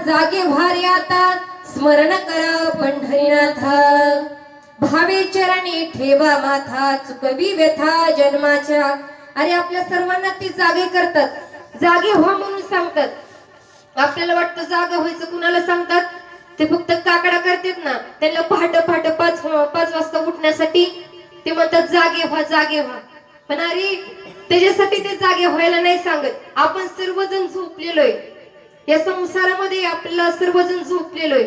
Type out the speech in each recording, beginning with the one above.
जागे भारी आता स्मरण करा पंढरीनाथ भावे चरणी ठेवा माथा चुकवी व्यथा जन्माच्या। अरे आपल्या सर्वांना ते जागे करतात, जागे व्हा म्हणून सांगतात। आपल्याला वाटतं जागा व्हायचं, कुणाला सांगतात? ते फक्त काकडा करतात ना, त्यांना पहाटे पहाटे 5 वाजता उठण्यासाठी ते म्हणतात जागे व्हा जागे व्हा। पण अरे त्याच्यासाठी ते जागे व्हायला नाही सांगत। आपण सर्वजण झोपलेलोय या संसारामध्ये, आपल्याला सर्वजण झोपलेलोय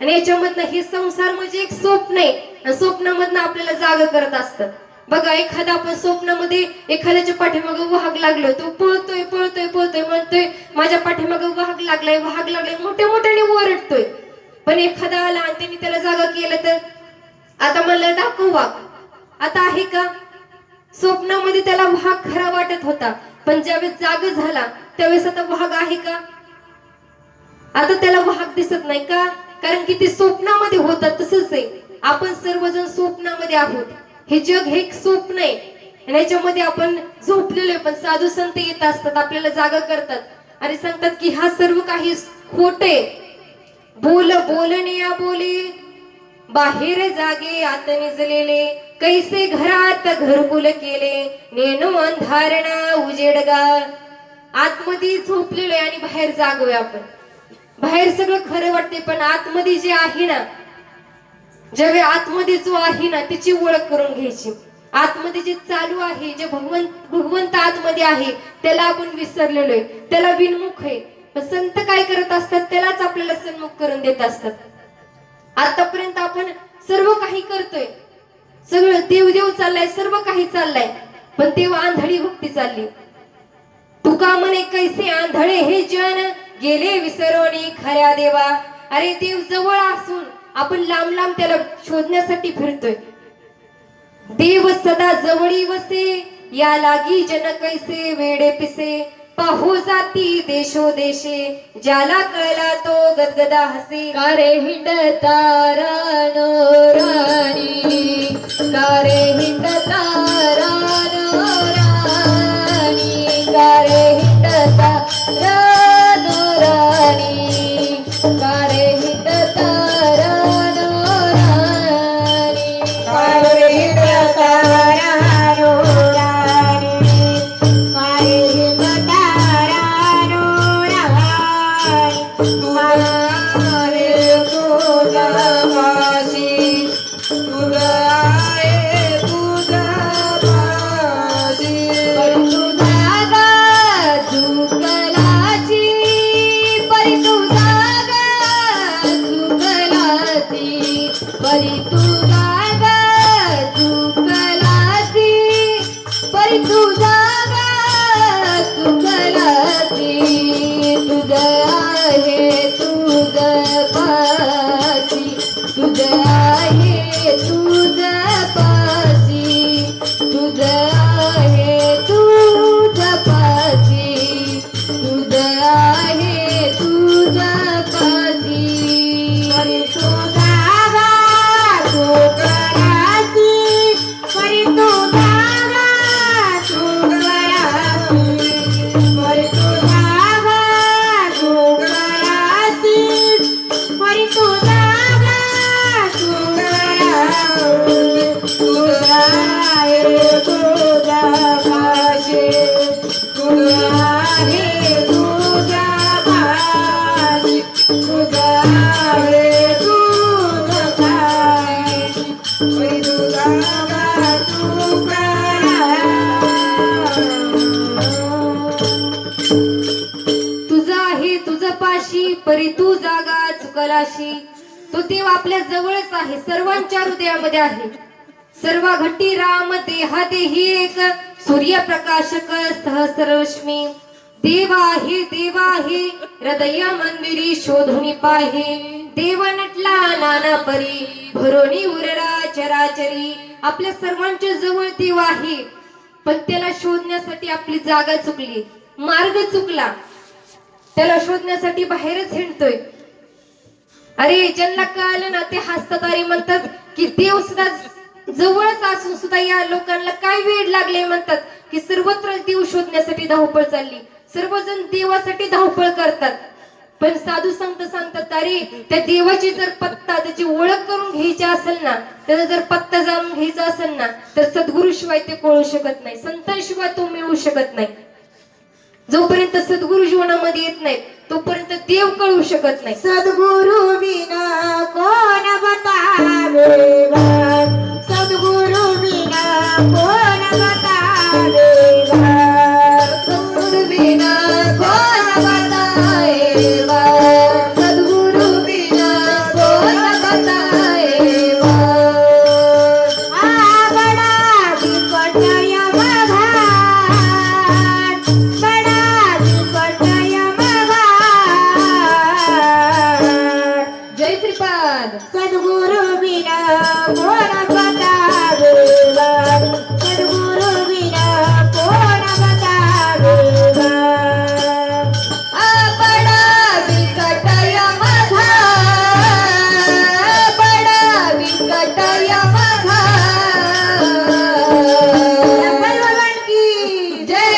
आणि याच्यामधनं हे संसार म्हणजे एक स्वप्न आहे आणि स्वप्नामधनं आपल्याला जाग करत असतात। बघा एखादा आपण स्वप्नामध्ये एखाद्याच्या पाठीमागे वाघ लागलो, तो पळतोय पळतोय पळतोय म्हणतोय माझ्या पाठीमागे वाघ लागलाय वाघ लागलाय, मोठ्या मोठ्याने ओरडतोय। पण एखादा आला आणि त्यांनी त्याला जागा केलं तर आता म्हणलं दाखव वाघ, आता आहे का? स्वप्नामध्ये त्याला वाघ खरा वाटत होता, पण ज्यावेळेस जाग झाला त्यावेळेस आता वाघ आहे का? आता त्याला वाघ दिसत नाही का? कारण की ते स्वप्नामध्ये होता। तसंच आहे, आपण सर्वजण स्वप्नामध्ये आहोत। हे जग हे एक स्वप्न आहे आणि याच्यामध्ये आपण झोपलेलो, पण साधू संत येत असतात, आपल्याला जागा करतात आणि सांगतात की हा सर्व काही खोट आहे। बोल बोलणे या बोले बाहेर जागे आत निजलेले, कैसे घरात घरकुल केले नेनो अंधारणा उजेडगा। आतमध्ये झोपलेलो आहे आणि बाहेर जागोय आपण। बाहेर सगळं खरं वाटते, पण आतमध्ये जे आहे ना, ज्यावेळी आतमध्ये जो आहे ना त्याची ओळख करून घ्यायची। आतमध्ये जे चालू आहे, जे भगवंत आतमध्ये आहे त्याला आपण विसरलेलो आहे, त्याला विनमुख आहे। पण संत काय करत असतात? त्यालाच आपल्याला सन्मुख करून देत असतात। आतापर्यंत आपण सर्व काही करतोय, सगळं देवदेव चाललाय, सर्व काही चाललंय, पण तेव्हा आंधळी भक्ती चालली। तुका म्हणे कैसे आंधळे हे जन गेले विसरोनी खऱ्या देवा। अरे देव जवळ असून आपण लांब लांब त्याला शोधण्यासाठी फिरतोय। देव सदा जवळी वसे या लागी जन कैसे वेडे पिसे, पाहू जाती देशोदेशे ज्याला कळला तो गदगदा हसे। कारे हिंडता रानो राणी, कारे हिंडता रानो राणी, कारे हिंडता रानो राणी, कारे हिंडता रानो राणी, कारे हिंडता रानो राणी, कारे हिंडता रानो राणी, तुम्हारे तुझा वाशी तुझा आहे तुझा वाशी, पर तुझा गा चुकलाची, परी तुझा गा चुकलाची, परी तुझा गा चुकलाची, परी तुझा गा चुकलाची, तुझं आहे तुझं पाशी, तुझं आहे तुझं पाशी, तुझं आहे तुझं पाशी, तुझं आहे तुझं पाशी, परी तुझा गा चुकलाची, परी तुझा गा चुकलाची, परी तुझा गा चुकलाची, परी तुझा गा चुकलाची, तुझा आहे तुझा पाशी, तुझा आहे तुझा पाशी, तुझा आहे तुझा पाशी, परी तुझा गा तुझा आहे तुझं पाशी, परी तू जागा चुकलाशी। तो देव आपल्या जवळच आहे, सर्वांच्या हृदयामध्ये आहे। सर्व घटी राम देहा देही एक, सूर्यप्रकाशक सहस्ररश्मी। देव आहे हृदय मंदिरी शोधुनी पाहे, देव नटला नाना परी भरोनी उरला चराचरी। आपल्या सर्वांच्या जवळ देव आहे, पण त्याला शोधण्यासाठी आपली जागा चुकली, मार्ग चुकला, त्याला शोधण्यासाठी बाहेरच हिंडतोय। अरे ज्यांना कळलं ना ते हसतात आणि म्हणतात की देव सुद्धा जवळच असून सुद्धा या लोकांना काय वेळ लागले, म्हणतात की सर्वत्र देव शोधण्यासाठी धावपळ चालली, सर्वजण देवासाठी धावपळ करतात, पण साधू संत सांगतात अरे त्या देवाची जर पत्ता त्याची ओळख करून घ्यायची असेल ना, त्याचा जर पत्ता जाणून घ्यायचा असेल ना, तर सद्गुरूशिवाय ते कळू शकत नाही, संतांशिवाय तो मिळू शकत नाही. जोपर्यंत सद्गुरु जीवनामध्ये येत नाहीत तोपर्यंत देव कळू शकत नाही. सद्गुरु बिना कोण बतावेगा, सद्गुरु बिना कोण बतावेगा, सद्गुरु बिना कोण बताएगा, सद्गुरु बिना कोण बताएगा. बड़ा विकट यमघाट, बड़ा विकट यमघाट. जय श्रीपाद. सद्गुरु बिना कोण बतावेगा, सद्गुरु बिना कोण बतावेगा. बड़ा विकट यमघाट, बड़ा विकट यमघाट. भगवान की जय.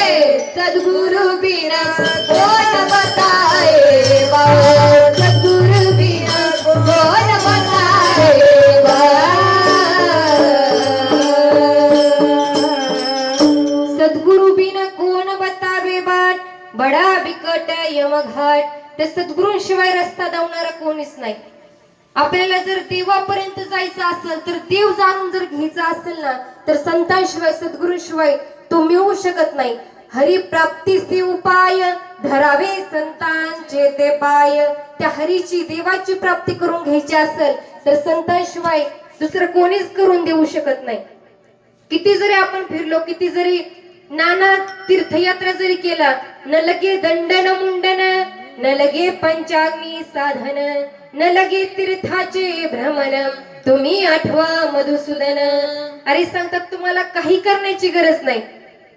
सद्गुरु बिना कोण बताएगा, सद्गुरु बिना कोण बताएगा. सद्गुरु बिना कोण बतावे बाट, बडा बिकट यमघाट. त्या सद्गुरूंशिवाय रस्ता धावणारा कोणीच नाही. आपल्याला जर देवापर्यंत जायचं असेल, तर देव जाणून जर घ्यायचा असेल ना, तर संतांशिवाय सद्गुरूशिवाय तो मिळू शकत नाही. हरिप्राप्तीचे उपाय धरावे संतांचे ते पाय. त्या हरीची देवाची प्राप्ती करून घ्यायची असेल तर संतांशिवाय दुसरं कोणीच करून देऊ शकत नाही. किती जरी आपण फिरलो, किती जरी नाना तीर्थयात्रा जरी केला, न लगे दंडन मुंडन, न लगे पंचाग्नी साधन, न लगे तीर्थाचे भ्रमण, तुम्ही आठवा मधुसूदन. अरे सांगतात तुम्हाला काही करण्याची गरज नाही,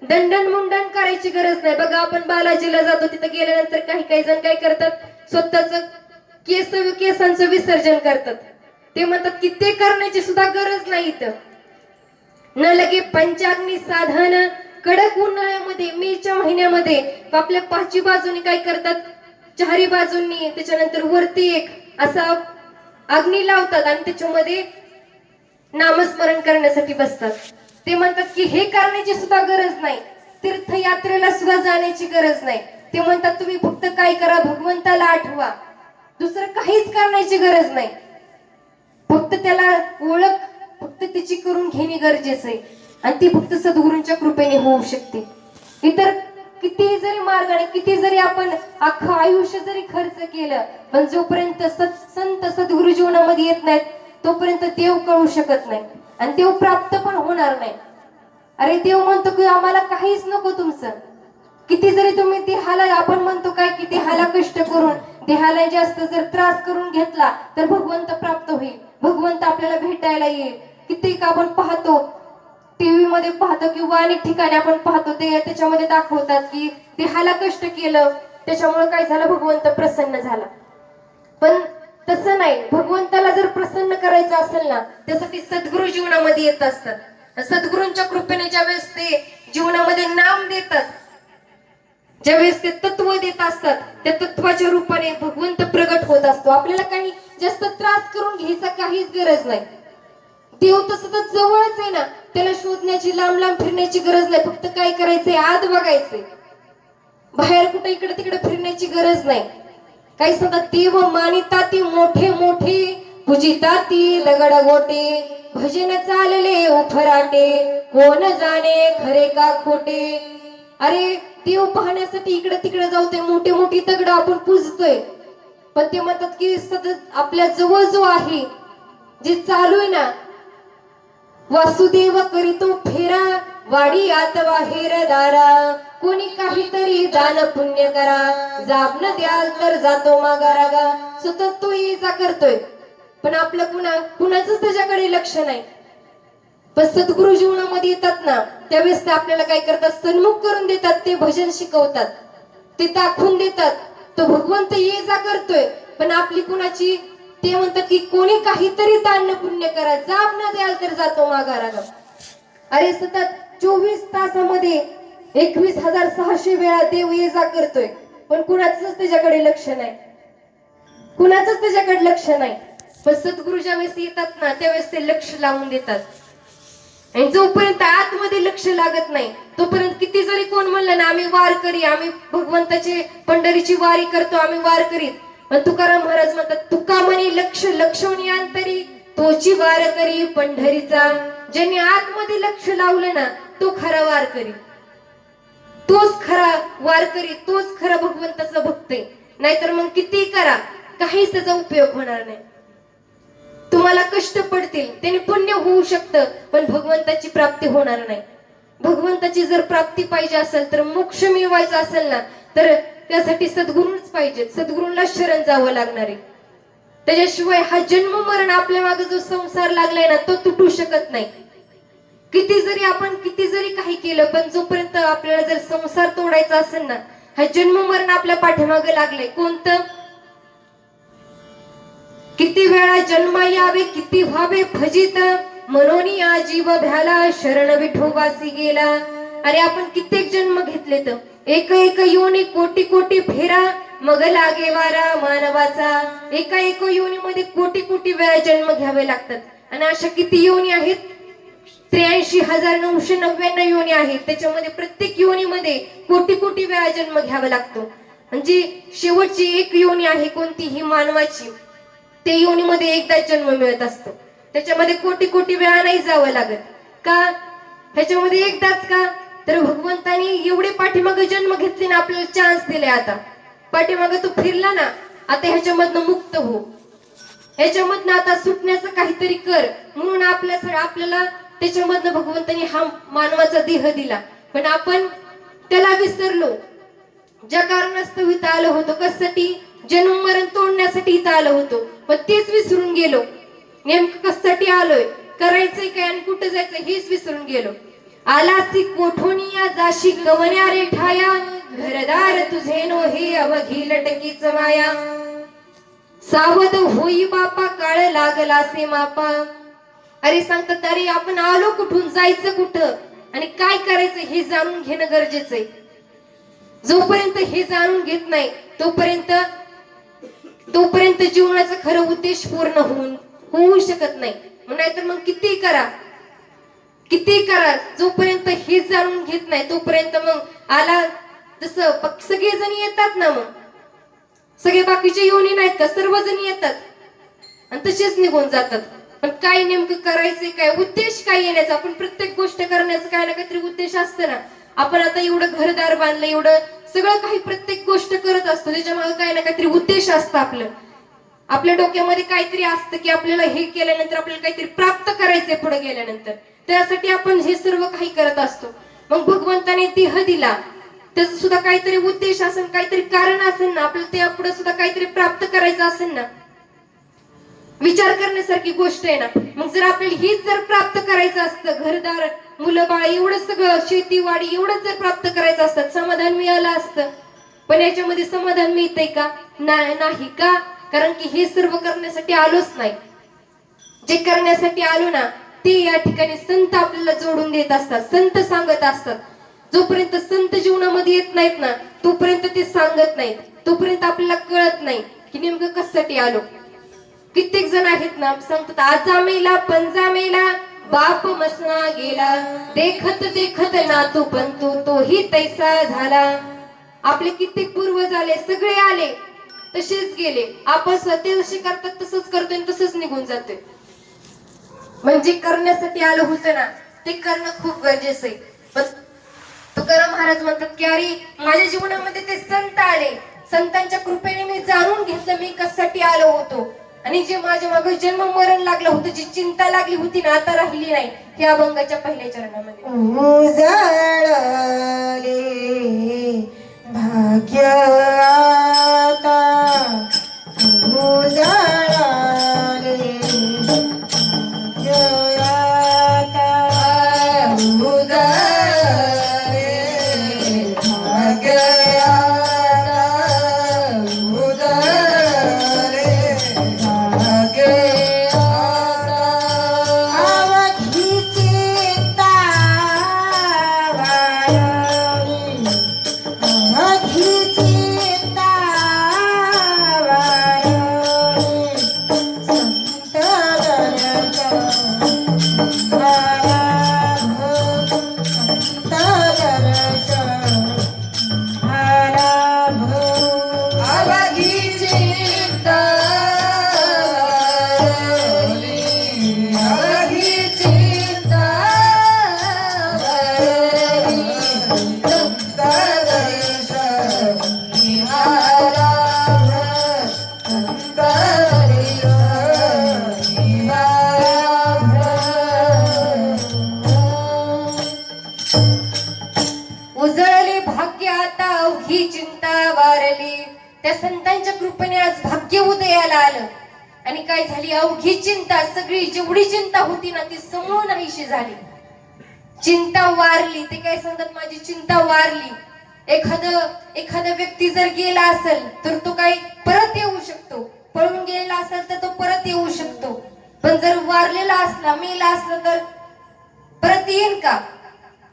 दंडन मुंडन करायची गरज नाही. बघा आपण बालाजीला जातो, तिथं गेल्यानंतर काही काही जण काय करतात, स्वतःच केसांचं विसर्जन करतात. ते म्हणतात की ते करण्याची सुद्धा गरज नाही. इथं न लगे पंचाग्नी साधन, कडक उन्हाळ्यामध्ये मेच्या महिन्यामध्ये आपल्या पाचवी बाजूनी काय करतात, चारी बाजूंनी त्याच्यानंतर वरती एक असा अग्नी लावतात आणि त्याच्यामध्ये नामस्मरण करण्यासाठी बसतात. ते म्हणतात की हे करण्याची सुद्धा गरज नाही, तीर्थयात्रेला सुद्धा जाण्याची गरज नाही. ते म्हणतात तुम्ही फक्त काय करा, भगवंताला आठवा, दुसरं काहीच करण्याची गरज नाही. फक्त त्याला ओळख फक्त त्याची करून घेणे गरजेचं आहे आणि ती फक्त सद्गुरूंच्या कृपेने होऊ शकते. इतर किती जरी मार्गाने, किती जरी आपण अख्खं आयुष्य जरी खर्च केलं, पण जोपर्यंत संत सद्गुरु जीवनामध्ये येत नाहीत तोपर्यंत देव कळू शकत नाही आणि देव प्राप्त पण होणार नाही. अरे देव म्हणतो की आम्हाला काहीच नको तुमचं. किती जरी तुम्ही देहाला, आपण म्हणतो काय की देहाला कष्ट करून, देहाला जास्त जर त्रास करून घेतला तर भगवंत प्राप्त होईल, भगवंत आपल्याला भेटायला येईल. किती आपण पाहतो, टीव्ही मध्ये पाहतो किंवा अनेक ठिकाणी आपण पाहतो, ते त्याच्यामध्ये दाखवतात की देहाला कष्ट केलं त्याच्यामुळे काय झालं, भगवंत प्रसन्न झाला. पण तसं नाही. भगवंताला जर प्रसन्न करायचं असेल ना, त्यासाठी सद्गुरू जीवनामध्ये येत असतात. सद्गुरूंच्या कृपेने ज्यावेळेस ते जीवनामध्ये नाम देतात, ज्यावेळेस ते तत्व देत असतात, त्या तत्वाच्या रूपाने भगवंत प्रगट होत असतो. आपल्याला काही जास्त त्रास करून घ्यायचा काहीच गरज नाही. देव तर सतत जवळच आहे ना, त्याला शोधण्याची, लांब लांब फिरण्याची गरज नाही. फक्त काय करायचंय, आत बघायचंय, बाहेर कुठे इकडे तिकडे फिरण्याची गरज नाही. काही सांगतात देव मानिता ती मोठे मोठे, पूजिता ती दगड गोटे, भजन चालले उफराटे, कोण जाणे खरे का खोटे. अरे देव पाहण्यासाठी इकडे तिकडे जाऊ, ते मोठे मोठी दगड आपण पूजतोय, पण ते म्हणतात की सतत आपल्या जवळ जो आहे, जे चालू आहे ना, वासुदेव करीतो फेरा, वाडी आत बाहेर दारा, कोणी काहीतरी दान पुण्य करा, जाबन द्याल तर जातो मागारागा. सतत तो ये जा करतोय, पण आपलं कुणाचंच त्याच्याकडे लक्ष नाही. पण सद्गुरु जीवनामध्ये येतात ना, त्यावेळेस ते आपल्याला काय करतात, सन्मुख करून देतात, ते भजन शिकवतात, ते दाखवून देतात तो भगवंत ये जा करतोय. पण आपली कुणाची, ते म्हणतात की कोणी काहीतरी दान पुण्य करा, जाब न द्याल तर जातो माघारागा. अरे सतत 24 तासामध्ये 21,600 वेळा देव ये जा करतोय, पण कुणाचंच त्याच्याकडे लक्ष नाही. कुणाचंच त्याच्याकडे लक्ष नाही. पण सद्गुरु ज्यावेळेस येतात ना त्यावेळेस ते लक्ष लावून देतात. आणि जोपर्यंत आतमध्ये लक्ष लागत नाही तोपर्यंत किती जरी कोण म्हणलं ना आम्ही वारकरी, आम्ही भगवंताची पंढरीची वारी करतो, आम्ही वारकरीत, पण तुकाराम महाराज म्हणतात तुका म्हणे लक्ष लक्षवणी अंतरी तोची वारकरी पंढरीचा. ज्यांनी आतमध्ये लक्ष लावलं ना तो खरा वारकरी, तोच खरा वारकरी, तोच खरा भगवंताचा भक्त आहे. नाहीतर मग किती करा काहीच त्याचा उपयोग होणार नाही. तुम्हाला कष्ट पडतील, त्याने पुण्य होऊ शकतं, पण भगवंताची प्राप्ती होणार नाही. भगवंताची जर प्राप्ती पाहिजे असेल तर मोक्ष मिळवायचा असेल ना तर त्यासाठी सद्गुरूच पाहिजे. सद्गुरूंना शरण जावं लागणार आहे. त्याच्याशिवाय हा जन्म मरण आपल्या मागे जो संसार लागलाय ना तो तुटू शकत नाही. किती जरी काही केलं पण जोपर्यंत आपल्याला जर संसार तोडायचा असेल ना हा जन्म मरण आपल्या पाठीमागे लागलंय. कोणतं? किती वेळा जन्मा यावे किती व्हावे फजित म्हणून या जीव भ्याला शरण विठोबासी गेला. अरे आपण कित्येक जन्म घेतले तर एक एक योनी कोटी कोटी फेरा मग लागे वारा मानवाचा. एका योनीमध्ये कोटी कोटी वेळा जन्म घ्यावे लागतात. आणि अशा किती योनी आहेत? 83,999 योनी आहेत. त्याच्यामध्ये प्रत्येक योनीमध्ये कोटी कोटी वेळा जन्म घ्यावा लागतो. म्हणजे शेवटची एक योनी आहे कोणती? ही मानवाची. ते योनीमध्ये एकदा जन्म मिळत असतो. त्याच्यामध्ये कोटी कोटी वेळा नाही जावं लागत. का? ह्याच्यामध्ये एकदाच का? तर भगवंतानी एवढे पाठीमागे जन्म घेतले ना आपल्याला चान्स दिले. आता पाठीमागे तू फिरला ना आता ह्याच्यामधनं मुक्त हो, ह्याच्यामधनं आता सुटण्याचं काहीतरी कर. म्हणून आपल्याला त्याच्यामधनं भगवंतानी हा मानवाचा देह दिला. पण आपण त्याला विसरलो. ज्या कारणास्तव इथं आलो होतो, कशासाठी? जन्म मरण तोडण्यासाठी इथं आलो होतो, पण तेच विसरून गेलो. नेमकं कशासाठी आलोय, करायचंय काय आणि कुठं जायचंय हेच विसरून गेलो. आलासी कोठोनिया जाशी गवण्या रे ठाया घरदार तुझे नो हे अवघी लटकीच माया. सावध होई बापा काळ लागला से मापा. अरे सांगतात अरे आपण आलो कुठून, जायचं कुठं आणि काय करायचं हे जाणून घेणं गरजेचं आहे. जोपर्यंत हे जाणून घेत नाही तोपर्यंत जीवनाचा खरं उद्देश पूर्ण होऊ शकत नाही. नाहीतर मग किती करा जोपर्यंत हे जाणून घेत नाही तोपर्यंत मग आला जसं सगळेजण येतात ना, मग सगळे बाकीचे योनी नाहीत का, सर्वजण येतात आणि तसेच निघून जातात. पण काय नेमकं करायचंय काय, उद्देश काय येण्याचा? आपण प्रत्येक गोष्ट करण्याचा काय ना काहीतरी उद्देश असतं ना. आपण आता एवढं घरदार बांधलं, एवढं सगळं काही प्रत्येक गोष्ट करत असतो, त्याच्यामागे काय ना काहीतरी उद्देश असतं. आपल्या डोक्यामध्ये काहीतरी असतं की आपल्याला हे केल्यानंतर आपल्याला काहीतरी प्राप्त करायचंय पुढे गेल्यानंतर, त्यासाठी आपण हे सर्व काही करत असतो. मग भगवंताने देह दिला, त्याचा सुद्धा काहीतरी उद्देश असेल, काहीतरी कारण असेल ना. आपल्याला त्या पुढे सुद्धा काहीतरी प्राप्त करायचं असेल ना. विचार करण्यासारखी गोष्ट आहे ना. मग जर आपल्याला हीच जर प्राप्त करायचं असतं, घरदार मुलं बाळ एवढं सगळं शेतीवाडी एवढंच जर प्राप्त करायचं असतं, समाधान मिळालं असतं. पण याच्यामध्ये समाधान मिळतंय का? नाही. का? कारण की हे सर्व करण्यासाठी आलोच नाही. जे करण्यासाठी आलो ना ते या ठिकाणी संत आपल्याला जोडून देत असतात, संत सांगत असतात. जोपर्यंत संत जीवनामध्ये येत नाहीत ना तोपर्यंत ते सांगत नाहीत, तोपर्यंत आपल्याला कळत नाही की नेमकं कशासाठी आलो. कित्येक जण आहेत ना सांगतात आजा मेला पंजा मेला बाप मसना गेला, देखत देखत नातू पंतू तोही तैसा झाला. आपले कित्येक पूर्वज आले, सगळे आले तसेच गेले. आपण स्वतः जसे करतात तसंच करतोय, तसंच निघून जातोय. म्हणजे करण्यासाठी आलो होतं ना ते करणं खूप गरजेचं आहे. पण तुकाराम महाराज म्हणतात की अरे माझ्या जीवनामध्ये ते संत आले, संतांच्या कृपेने मी जाणून घेतलं मी कशासाठी आलो होतो. आणि जे माझ्या मागे जन्म मरण लागलं होतं, जी चिंता लागली होती ना आता राहिली नाही. हे अभंगाच्या पहिल्या चरणामध्ये उजळले भाग्य आता, उजळले भाग्य आता, उजळले भाग्य आता, उजळले भाग्य आता. अवघी चिंता वारली, अवघी चिंता वारली, संतांच्या कृपेने आज भाग्य उदयाला आलं आणि काय झाली, अवघी चिंता, सगळी जेवढी चिंता होती ना ती समूळ नाहीशी झाली. चिंता वारली. ते काय सांगतात, माझी चिंता वारली. एखादा व्यक्ती जर गेला असेल तर तो काय परत येऊ शकतो, पळून गेलेला असेल तर तो परत येऊ शकतो, पण जर वारलेला असला, मेला असला तर परत येईल का?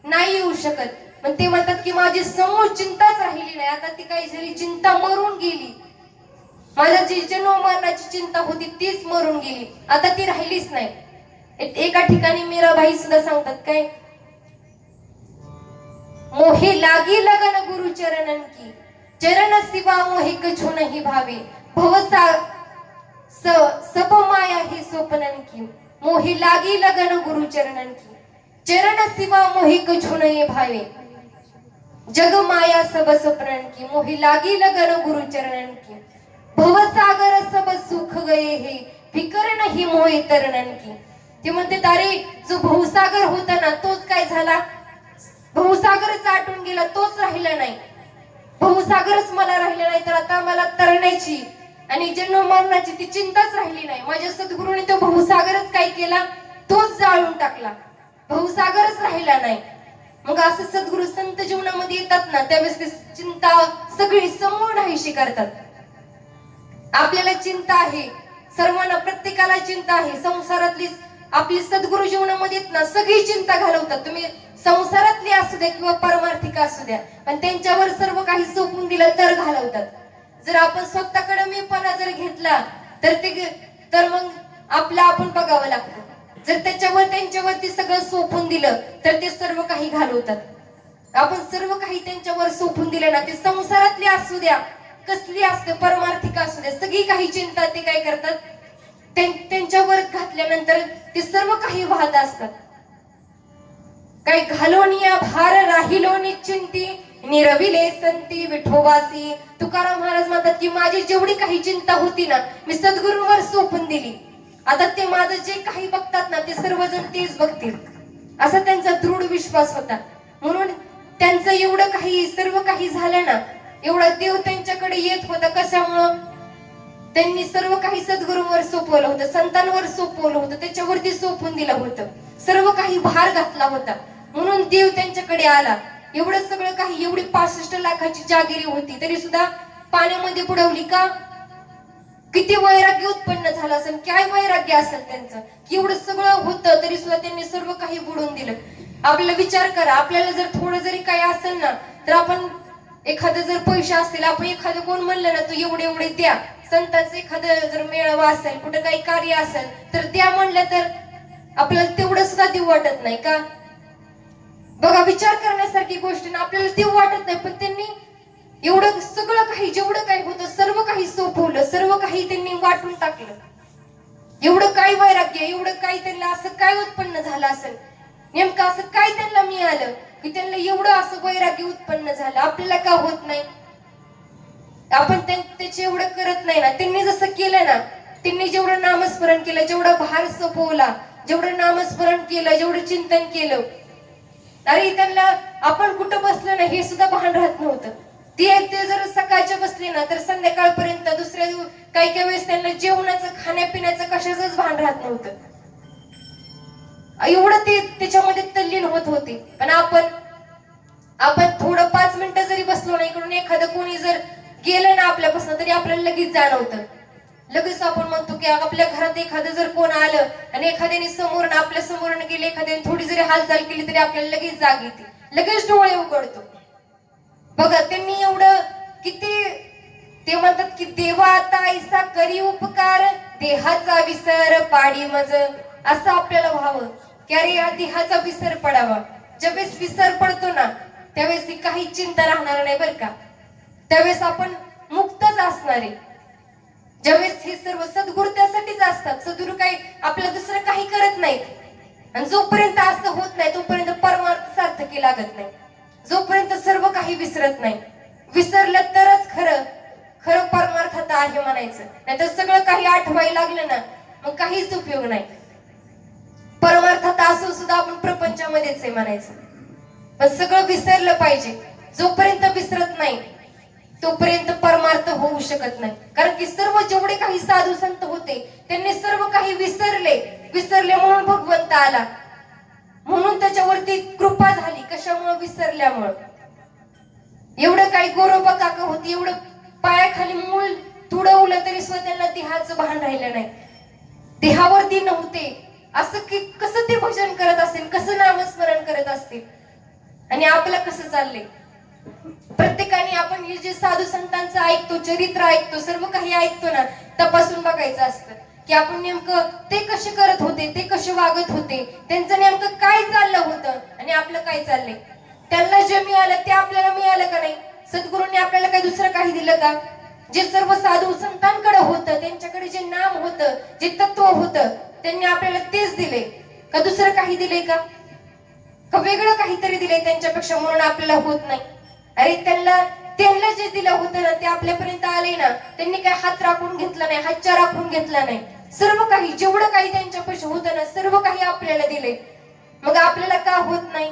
नाही येऊ शकत. पण ते म्हणतात की माझी समूळ चिंताच राहिली नाही. आता ती काय झाली, चिंता मरून गेली. माझ्या जी जन्म मरणाची चिंता होती तीच मरून गेली, आता ती राहिलीच नाही. एका ठिकाणी मीराबाई सुद्धा सांगतात काय, मोहे लागी लगन गुरु चरणन की, चरण सिवा मोहे कछु नहीं भावे, भवसा सब माया ही स्वप्नन की, मोहे लागी लगन गुरु चरणन की, चरण सिवा मोहे कछु नहीं भावे, जग माया सब स्वप्नन की, मोहे लागी लगन गुरु चरणन की, भवसागर सब सुख गए हे, फिकर नहीं मोहे तरणन की. ते म्हणते अरे जो भवसागर होता ना तोच काय झाला, भवसागरच आटून गेला, तोच राहिला नाही. भवसागरच मला राहिला नाही, तर आता मला तरण्याची आणि जन्म मरणाची ती चिंताच राहिली नाही. माझ्या सद्गुरूने तो भवसागरच काय केला, तोच जाळून टाकला, भवसागरच राहिला नाही. मग असं सद्गुरू संत जीवनामध्ये येतात ना त्यावेळेस ती चिंता सगळी समूळ नाहीशी करतात. आपल्याला चिंता आहे, सर्वांना प्रत्येकाला चिंता आहे. संसारातली आपली सद्गुरू जीवनामध्ये ना सगळी चिंता घालवतात. तुम्ही संसारातली असू द्या किंवा परमार्थिक असू द्या, पण त्यांच्यावर सर्व काही सोपून दिलं तर घालवतात. जर आपण स्वतःकडे मीपणा जर घेतला तर मग आपलं आपण बघावं लागतं. जर त्यांच्यावरती सगळं सोपून दिलं तर ते सर्व काही घालवतात. आपण सर्व काही त्यांच्यावर सोपून दिलं ना, ते संसारातली असू द्या कसली असते, परमार्थिक असू द्या, सगळी काही चिंता ते काय करतात, त्यांच्यावर घातल्यानंतर ते सर्व काही वाहत असतात. काय घालोनिया भार राहिलो निश्चिंती, निरविले संती विठोबासी. तुकाराम महाराज म्हणतात की माझी जेवढी काही चिंता होती ना मी सद्गुरूंवर सोपून दिली. आता ते माझं जे काही बघतात ना ते सर्वजण तेच बघतील, असा त्यांचा दृढ विश्वास होता. म्हणून त्यांचं एवढं काही सर्व काही झालं ना, एवढा देव त्यांच्याकडे येत होता. कशामुळं, त्यांनी सर्व काही सद्गुरूंवर सोपवलं होतं, संतांवर सोपवलं होतं, त्याच्यावरती सोपून दिलं होतं, सर्व काही भार घातला होता. म्हणून देव त्यांच्याकडे आला. एवढं सगळं काही, एवढी 65 लाखाची जागिरी होती तरी सुद्धा पाण्यामध्ये बुडवली का? किती वैराग्य उत्पन्न झालं असेल, काय वैराग्य असेल त्यांचं, की एवढं सगळं होतं तरी सुद्धा त्यांनी सर्व काही बुडवून दिलं. आपला विचार करा, आपल्याला जर थोडं जरी काही असेल ना तर आपण एखादं जर पैसे असतील, आपण एखादं कोण म्हणलं ना तू एवढे एवढे द्या, संतांचं एखादं जर मेळावा असेल, कुठं काही कार्य असेल तर द्या म्हणलं तर आपल्याला तेवढं सुद्धा देऊ वाटत नाही का? बघा, विचार करण्यासारखी गोष्ट ना, आपल्याला देऊ वाटत नाही. पण त्यांनी एवढं सगळं काही, जेवढं काही होतं सर्व काही सोपवलं, सर्व काही त्यांनी वाटून टाकलं. एवढं काय वैराग्य, एवढं काय त्यांना असं काय उत्पन्न झालं असेल, नेमकं असं काय त्यांना मिळालं की त्यांना एवढं असं वैराग्य उत्पन्न झालं. आपल्याला का होत नाही? आपण त्याचे एवढं करत नाही ना. त्यांनी जसं केलं ना, त्यांनी जेवढं नामस्मरण केलं, जेवढा भार सोपवला, जेवढं नामस्मरण केलं, जेवढं चिंतन केलं, अरे त्यांना आपण कुठं बसलो ना हे सुद्धा भान राहत नव्हतं. ते जर सकाळच्या बसले ना तर संध्याकाळपर्यंत दुसऱ्या काही वेळेस त्यांना जेवणाचं, खाण्यापिण्याचं कशाचंच भान राहत नव्हतं. एवढं ते त्याच्यामध्ये तल्लीन होत होते. पण आपण थोडं 5 मिनिटं जरी बसलो ना, इकडून एखादं कोणी जर गेलं ना आपल्यापासून तरी आपल्याला लगेच जाणवतं. लगेच आपण म्हणतो की आपल्या घरात एखादं जर कोण आलं आणि एखाद्याने समोरून आपल्या समोरून गेले, एखाद्याने थोडी जरी हालचाल केली तरी आपल्याला लगेच जाग येते, लगेच डोळे उघडतो. बघा, त्यांनी एवढं किती, ते म्हणतात की देवा आता ऐसा करी उपकार, देहाचा विसर पाडी मज. असं आपल्याला व्हावं की अरे या देहाचा विसर पडावा. ज्यावेळेस विसर पडतो ना त्यावेळेस ती काही चिंता राहणार नाही बरं का. त्यावेळेस आपण मुक्तच असणार आहे. ज्यावेळेस हे सर्व सद्गुरू त्यासाठीच असतात. सद्गुरू काही आपल्याला दुसरं काही करत नाहीत. आणि जोपर्यंत असं होत नाही तोपर्यंत परमार्थ सार्थकी लागत नाही. जोपर्यंत सर्व काही विसरत नाही, विसरलं तरच खरं खरं परमार्थात आहे म्हणायचं. नाहीतर सगळं काही आठवायला लागलं ना मग काहीच उपयोग नाही. परमार्थात असो सुद्धा आपण प्रपंचामध्येच आहे म्हणायचं. पण सगळं विसरलं पाहिजे. जोपर्यंत विसरत नाही तोपर्यंत परमार्थ होऊ शकत नाही. कारण की सर्व जेवढे काही साधू संत होते त्यांनी सर्व काही विसरले म्हणून भगवंत आला, म्हणून त्याच्यावरती कृपा झाली. कशामुळे? विसरल्यामुळं. एवढं काही गोरोबा काका होती, एवढं पायाखाली मूळ तुडवलं तरी सुद्धा त्यांना देहाचं भान राहिलं नाही, देहावरती नव्हते. असं की कसं ते भजन करत असतील, कसं नामस्मरण करत असतील. आणि आपलं कसं चाललंय? प्रत्येकाने आपण हे जे साधू संतांचं ऐकतो, चरित्र ऐकतो, सर्व काही ऐकतो ना, तपासून बघायचं असतं की आपण नेमकं ते कसे करत होते, ते कसे वागत होते, त्यांचं नेमकं काय चाललं होतं आणि आपलं काय चाललंय. त्यांना जे मिळालं ते आपल्याला मिळालं का नाही? सद्गुरूंनी आपल्याला काही दुसरं काही दिलं का? जे सर्व साधू संतांकडे होतं, त्यांच्याकडे जे नाम होतं, जे तत्व होतं, त्यांनी आपल्याला तेच दिले का? दुसरं काही दिले का वेगळं काहीतरी दिले त्यांच्यापेक्षा, म्हणून आपल्याला होत नाही? अरे त्यांना जे दिलं होतं ना ते आपल्यापर्यंत आले ना. त्यांनी काय हात राखून घेतला नाही, हातच्या राखून घेतला नाही. सर्व काही जेवढं काही त्यांच्यापाशी होतं ना, सर्व काही आपल्याला दिले. मग आपल्याला का होत नाही?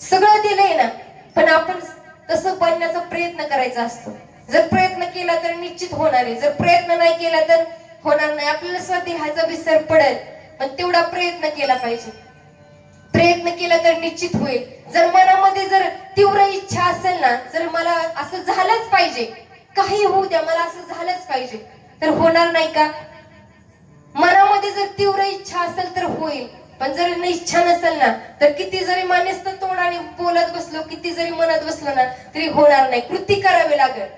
सगळं दिलंय ना, पण आपण तसं बनण्याचा प्रयत्न करायचा असतो. जर प्रयत्न केला तर निश्चित होणार आहे, जर प्रयत्न नाही केला तर होणार नाही. आपल्याला स्वदेहाचा विसर पडेल, पण तेवढा प्रयत्न केला पाहिजे. प्रयत्न केला तर निश्चित होईल. जर मनामध्ये जर तीव्र इच्छा असेल ना, जर मला असं झालंच पाहिजे, काही होऊ द्या, मला असं झालंच पाहिजे, तर होणार नाही का? मनामध्ये जर तीव्र इच्छा असेल तर होईल, पण जर इच्छा नसेल ना, तर किती जरी मानेस्त तोंडाने बोलत बसलो, किती जरी म्हणत बसलो ना, तरी होणार नाही. कृती करावी लागेल,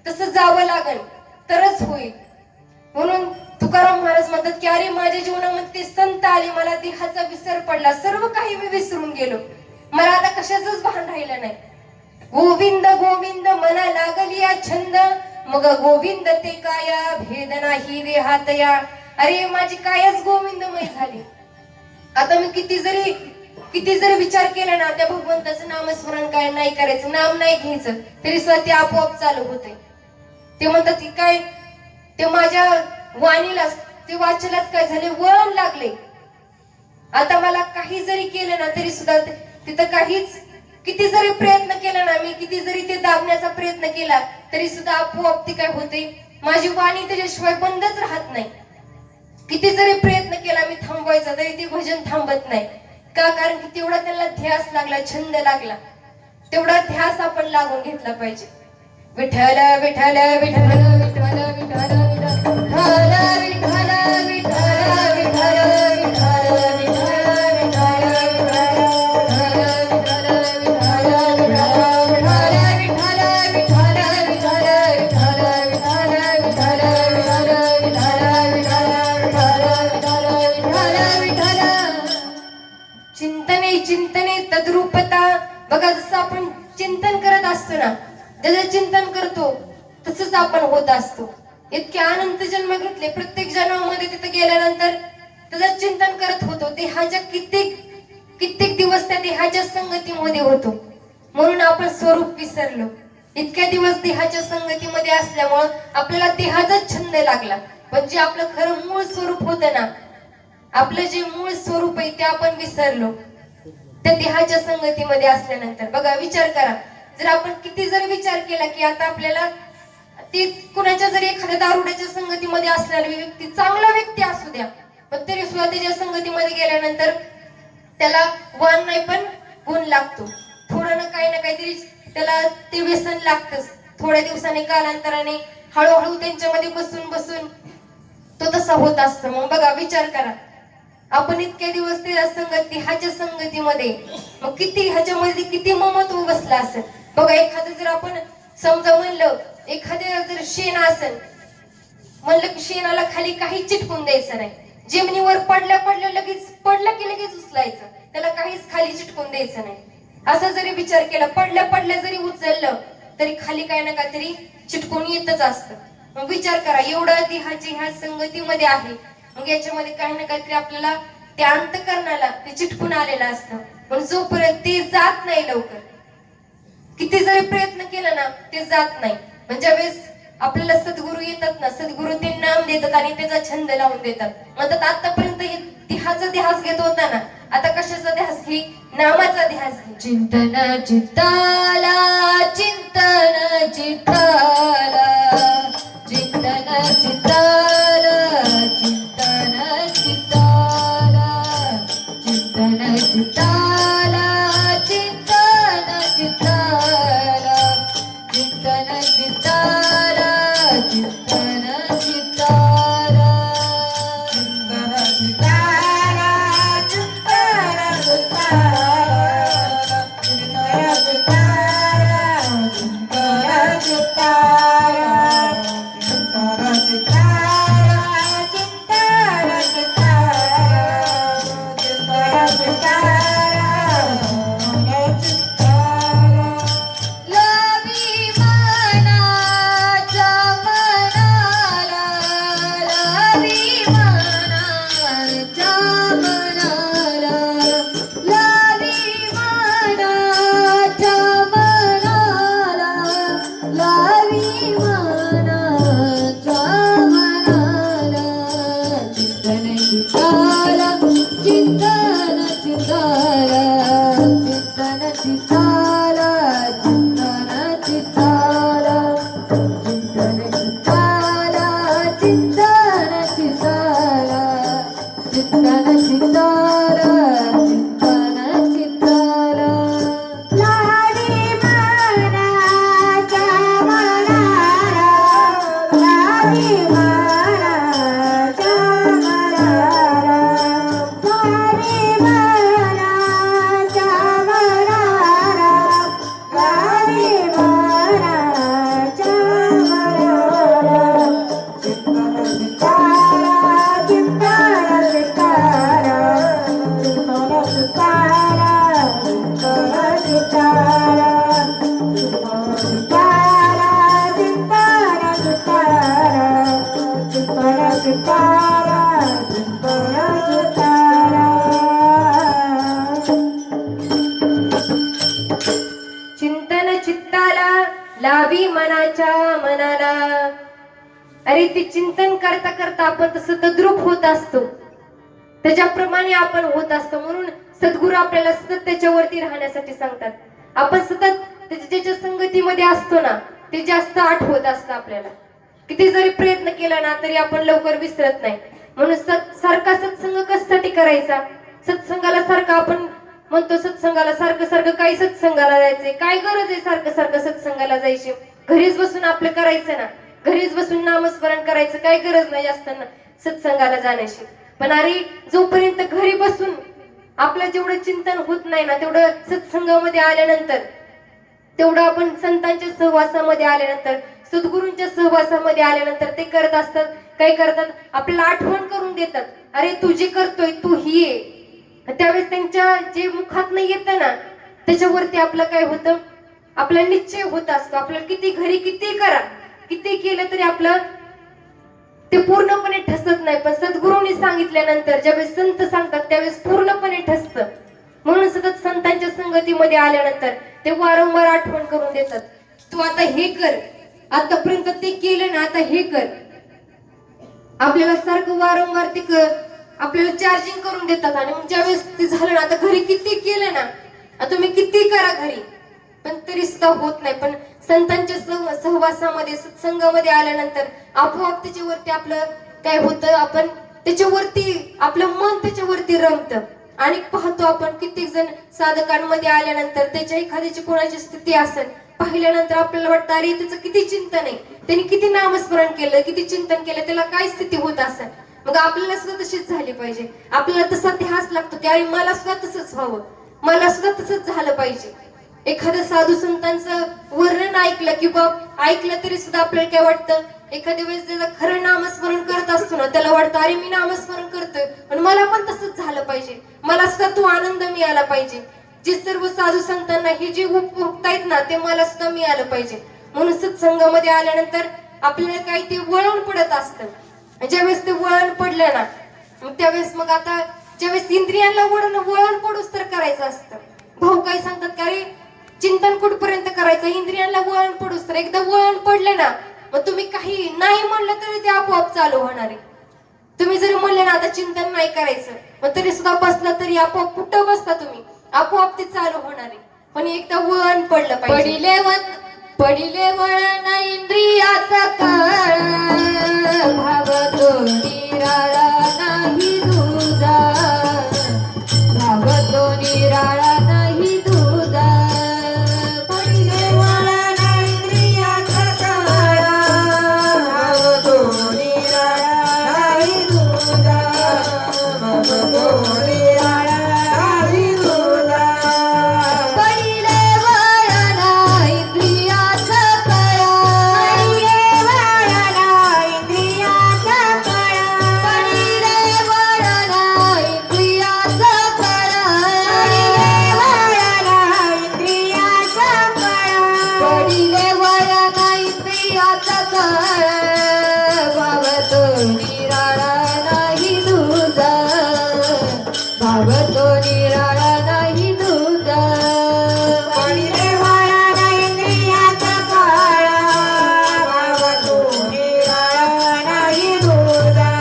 तसं जावं लागेल, तरच होईल. म्हणून तुकाराम महाराज म्हणतात की अरे माझ्या जीवनामध्ये ते संत आले, मला देहाचा विसर पडला, सर्व काही मी विसरून गेलो, मला आता कशाचंच भान राहिलं नाही. गोविंद गोविंद मना लागली या छंद, मग गोविंद ते काया भेद नाही देहातया. अरे माझी कायच गोविंदमय झाली. आता मी किती जरी विचार केला ना, त्या भगवंताचं नामस्मरण काय नाही करायचं, नाम नाही घ्यायचं, तरी सुद्धा ते आपोआप चालू होते. ते म्हणतात की काय, ते माझ्या वाणीला, ते वाचनात काय झाले, वळण लागले. आता मला काही जरी केलं ना तरी सुद्धा तिथं काहीच, किती जरी प्रयत्न केला ना मी, किती जरी ते दाबण्याचा प्रयत्न केला तरी सुद्धा आपोआप ते काय होते, माझी वाणी त्याच्याशिवाय बंदच राहत नाही. किती जरी प्रयत्न केला मी थांबवायचा तरी ते भजन थांबत नाही. का? कारण की तेवढा त्याला ध्यास लागला, छंद लागला. तेवढा ध्यास आपण लागून घेतला पाहिजे. विठ्ठल विठ्ठल विठ्ठल विठ्ठल विठ्ठल चिंतने तद्रूपता. बघा, जसं आपण चिंतन करत असतो ना, जसं चिंतन करतो तसंच आपण होत असतो. इतके अनंत जन्म घेतले, प्रत्येक जन्मामध्ये तिथे गेल्यानंतर त्याचं चिंतन करत होतो. देहाच्या कित्येक दिवस त्या देहाच्या संगतीमध्ये होतो, म्हणून आपण स्वरूप विसरलो. इतक्या दिवस देहाच्या संगतीमध्ये असल्यामुळं आपल्याला देहाचाच छंद लागला, पण जे आपलं खरं मूळ स्वरूप होतं ना, आपलं जे मूळ स्वरूप आहे ते आपण विसरलो त्या देहाच्या संगतीमध्ये असल्यानंतर. बघा, विचार करा, जर आपण किती जर विचार केला की आता आपल्याला ती कुणाच्या जरी एखाद्या दारुड्याच्या संगतीमध्ये असलेला व्यक्ती, चांगला व्यक्ती असू द्या, पण तरी सुद्धा त्याच्या संगतीमध्ये गेल्यानंतर त्याला वाण नाही पण गुण लागतो. थोडं ना काहीतरी त्याला ते व्यसन लागतच. थोड्या दिवसाने, कालांतराने, हळूहळू त्यांच्यामध्ये बसून तो तसा होत असतो. मग बघा, विचार करा, आपण इतके दिवस त्या ह्याच्या संगतीमध्ये, मग किती ह्याच्यामध्ये किती ममत्व बसलं असेल. बघा, एखादं जर आपण समजा म्हणलं, एखाद्या जर शेण असेल म्हणलं की शेणाला खाली काही चिटकून द्यायचं नाही. जमिनीवर पडल्या लगेच उचलायचं, त्याला काहीच खाली चिटकून द्यायचं नाही. असं जरी विचार केला, पडल्या जरी उचललं तरी खाली काही ना काहीतरी चिटकून येतच असतं. मग विचार करा, एवढा देहाची ह्या संगतीमध्ये आहे, मग याच्यामध्ये काही ना काहीतरी आपल्याला त्या अंतःकरणाला ते चिटकून आलेलं असतं. पण जोपर्यंत ते जात नाही लवकर, किती जरी प्रयत्न केला ना ते जात नाही. म्हणजे ज्यावेळेस आपल्याला सद्गुरू येतात ना, सद्गुरू ते नाम देतात आणि त्याचा छंद लावून देतात. म्हणतात आतापर्यंत देहाचा ध्यास घेत होता ना, आता कशाचा ध्यास घे? नामाचा ध्यास घे. चिंतन चित्ताला, चिंतन चित्ताला, चिंतन चित्ताला, चिंतन चित्ताला, चिंतन चित्ताला, चिंतन चित्ताला, चिंतन चित्ताला, चिंतन चित्ताला. लावी मनाच्या मनाला, लावी मनाच्या मनाला, लावी मनाच्या मनाला, लावी मनाच्या मनाला. चिंतन चित्ताला, चिंतन चित्ताला, चिंतन चित्ताला, चिंतन चित्ताला, चिंतन चित्ताला, चिंतन चित्ताला, चिंतन चित्ताला, चिंतन चित्ताला. लावी मनाच्या मनाला, लावी मनाच्या मनाला, लावी मनाच्या मनाला, लावी मनाच्या मनाला. चिंतन चित्ताला, चिंतन चित्ताला, चिंतन चित्ताला, चिंतन चित्ताला, चिंतन चित्ताला, चिंतन चित्ताला, चिंतन चित्ताला, चिंतन चित्ताला. चिंतन चित्ताला, लावी मनाच्या मनाला. अरे ते चिंतन करता करता आपण तसं तद्रूप होत असतो, त्याच्याप्रमाणे आपण होत असतो. म्हणून सद्गुरू आपल्याला सतत त्याच्यावरती राहण्यासाठी सांगतात. आपण सतत त्याच्या संगतीमध्ये असतो ना, ते जास्त आठवत असतं आपल्याला. किती जरी प्रयत्न केला ना तरी आपण लवकर विसरत नाही. म्हणून सारखा सत्संग कशासाठी करायचा? सत्संगाला सारखं आपण म्हणतो, सत्संगाला सारखं सारखं काही सत्संगाला जायचंय, काय गरज आहे सारखं सारखं सत्संगाला जायची? घरीच बसून आपलं करायचं ना, घरीच बसून नामस्मरण करायचं, काही गरज नाही जास्त सत्संगाला जाण्याची. पण अरे जोपर्यंत घरी बसून आपलं जेवढं चिंतन होत नाही ना, तेवढं सत्संगामध्ये आल्यानंतर, तेवढं आपण संतांच्या सहवासामध्ये आल्यानंतर, सद्गुरूंच्या सहवासामध्ये आल्यानंतर ते करत असतात. काय करतात? आपल्याला आठवण करून देतात. अरे तू जे करतोय तू ही ये. त्यावेळेस त्यांच्या जे मुखात नाही येतं ना, त्याच्यावरती आपलं काय होतं? आपला निश्चय होत असतो. आपल्याला किती घरी किती करा, किती केलं तरी आपलं ते पूर्णपणे ठसत नाही. पण सद्गुरूंनी सांगितल्यानंतर, ज्यावेळेस संत सांगतात त्यावेळेस पूर्णपणे ठसतं. म्हणून सतत संतांच्या संगतीमध्ये आल्यानंतर ते वारंवार आठवण करून देतात. तू आता हे कर, आतापर्यंत ते केलं ना, आता हे कर. आपल्याला सारखं वारंवार ते कर, आपल्याला चार्जिंग करून देतात. आणि मग ज्यावेळेस ते झालं ना, आता घरी किती केलं ना, तुम्ही किती करा घरी, पण तरी सुद्धा होत नाही. पण संतांच्या सहवासामध्ये, सत्संगामध्ये आल्यानंतर आपोआप त्याच्यावरती आपलं काय होतं? आपण त्याच्यावरती, आपलं मन त्याच्यावरती रमतं. आणि पाहतो आपण कित्येक जण साधकांमध्ये आल्यानंतर, त्याच्या एखाद्याची कोणाची स्थिती असेल, पाहिल्यानंतर आपल्याला वाटतं अरे त्याचं किती चिंतन आहे, त्यांनी किती नामस्मरण केलं, किती चिंतन केलं, त्याला काय स्थिती होत असेल. मग आपल्याला सुद्धा तशीच झाली पाहिजे. आपल्याला तसा ध्यास लागतो की अरे मला सुद्धा तसंच व्हावं, मला सुद्धा तसंच झालं पाहिजे. एखाद्या साधू संतांचं वर्णन ऐकलं की ऐकलं तरी सुद्धा आपल्याला काय वाटतं? एखाद्या वेळेस त्याचं खरं नामस्मरण करत असतो ना, त्याला वाटतं अरे मी नामस्मरण करतोय पण मला पण तसंच झालं पाहिजे, मला सुद्धा तो आनंद मिळाला पाहिजे. जे सर्व साधू संतांना हे जे भोगतायत ना, ते मला सुद्धा मिळालं पाहिजे. म्हणून सत्संगामध्ये आल्यानंतर आपल्याला काही ते वळण पडत असतं. ज्यावेळेस ते वळण पडलं ना, मग त्यावेळेस मग आता ज्यावेळेस इंद्रियांना वळण पडूच तर करायचं असतं. भाऊ काय सांगतात का रे, चिंतन कुठपर्यंत करायचं? इंद्रियांना वळण पडूच तर. एकदा वळण पडलं ना, मग तुम्ही काही नाही म्हणलं तरी ते आपोआप चालू होणार आहे. तुम्ही जरी म्हणले ना आता चिंतन नाही करायचं, पण तरी सुद्धा बसला तरी आपोआप कुठं बसता तुम्ही, आपोआप ते चालू होणार आहे. पण एकदा वळण पडलं पाहिजे. पडिले वळण इंद्रियाचा काळ, भावतो निराळा नाही तुझा, भावतो निराळा नाही तुझा. पडिले वळण इंद्रियाचा काळ, भावतो निराळा नाही तुझा, भावतो निराळा नाही तुझा. पडिले वळण इंद्रियाचा काळ, पडिले वळण इंद्रियाचा काळ, पडिले वळण इंद्रियाचा काळ, पडिले वळण इंद्रियाचा काळ, पडिले वळण इंद्रियाचा काळ, भावतो निराळा नाही तुझा, भावतो निराळा नाही तुझा. पडिले वळण इंद्रियाचा काळ, भावतो निराळा नाही तुझा,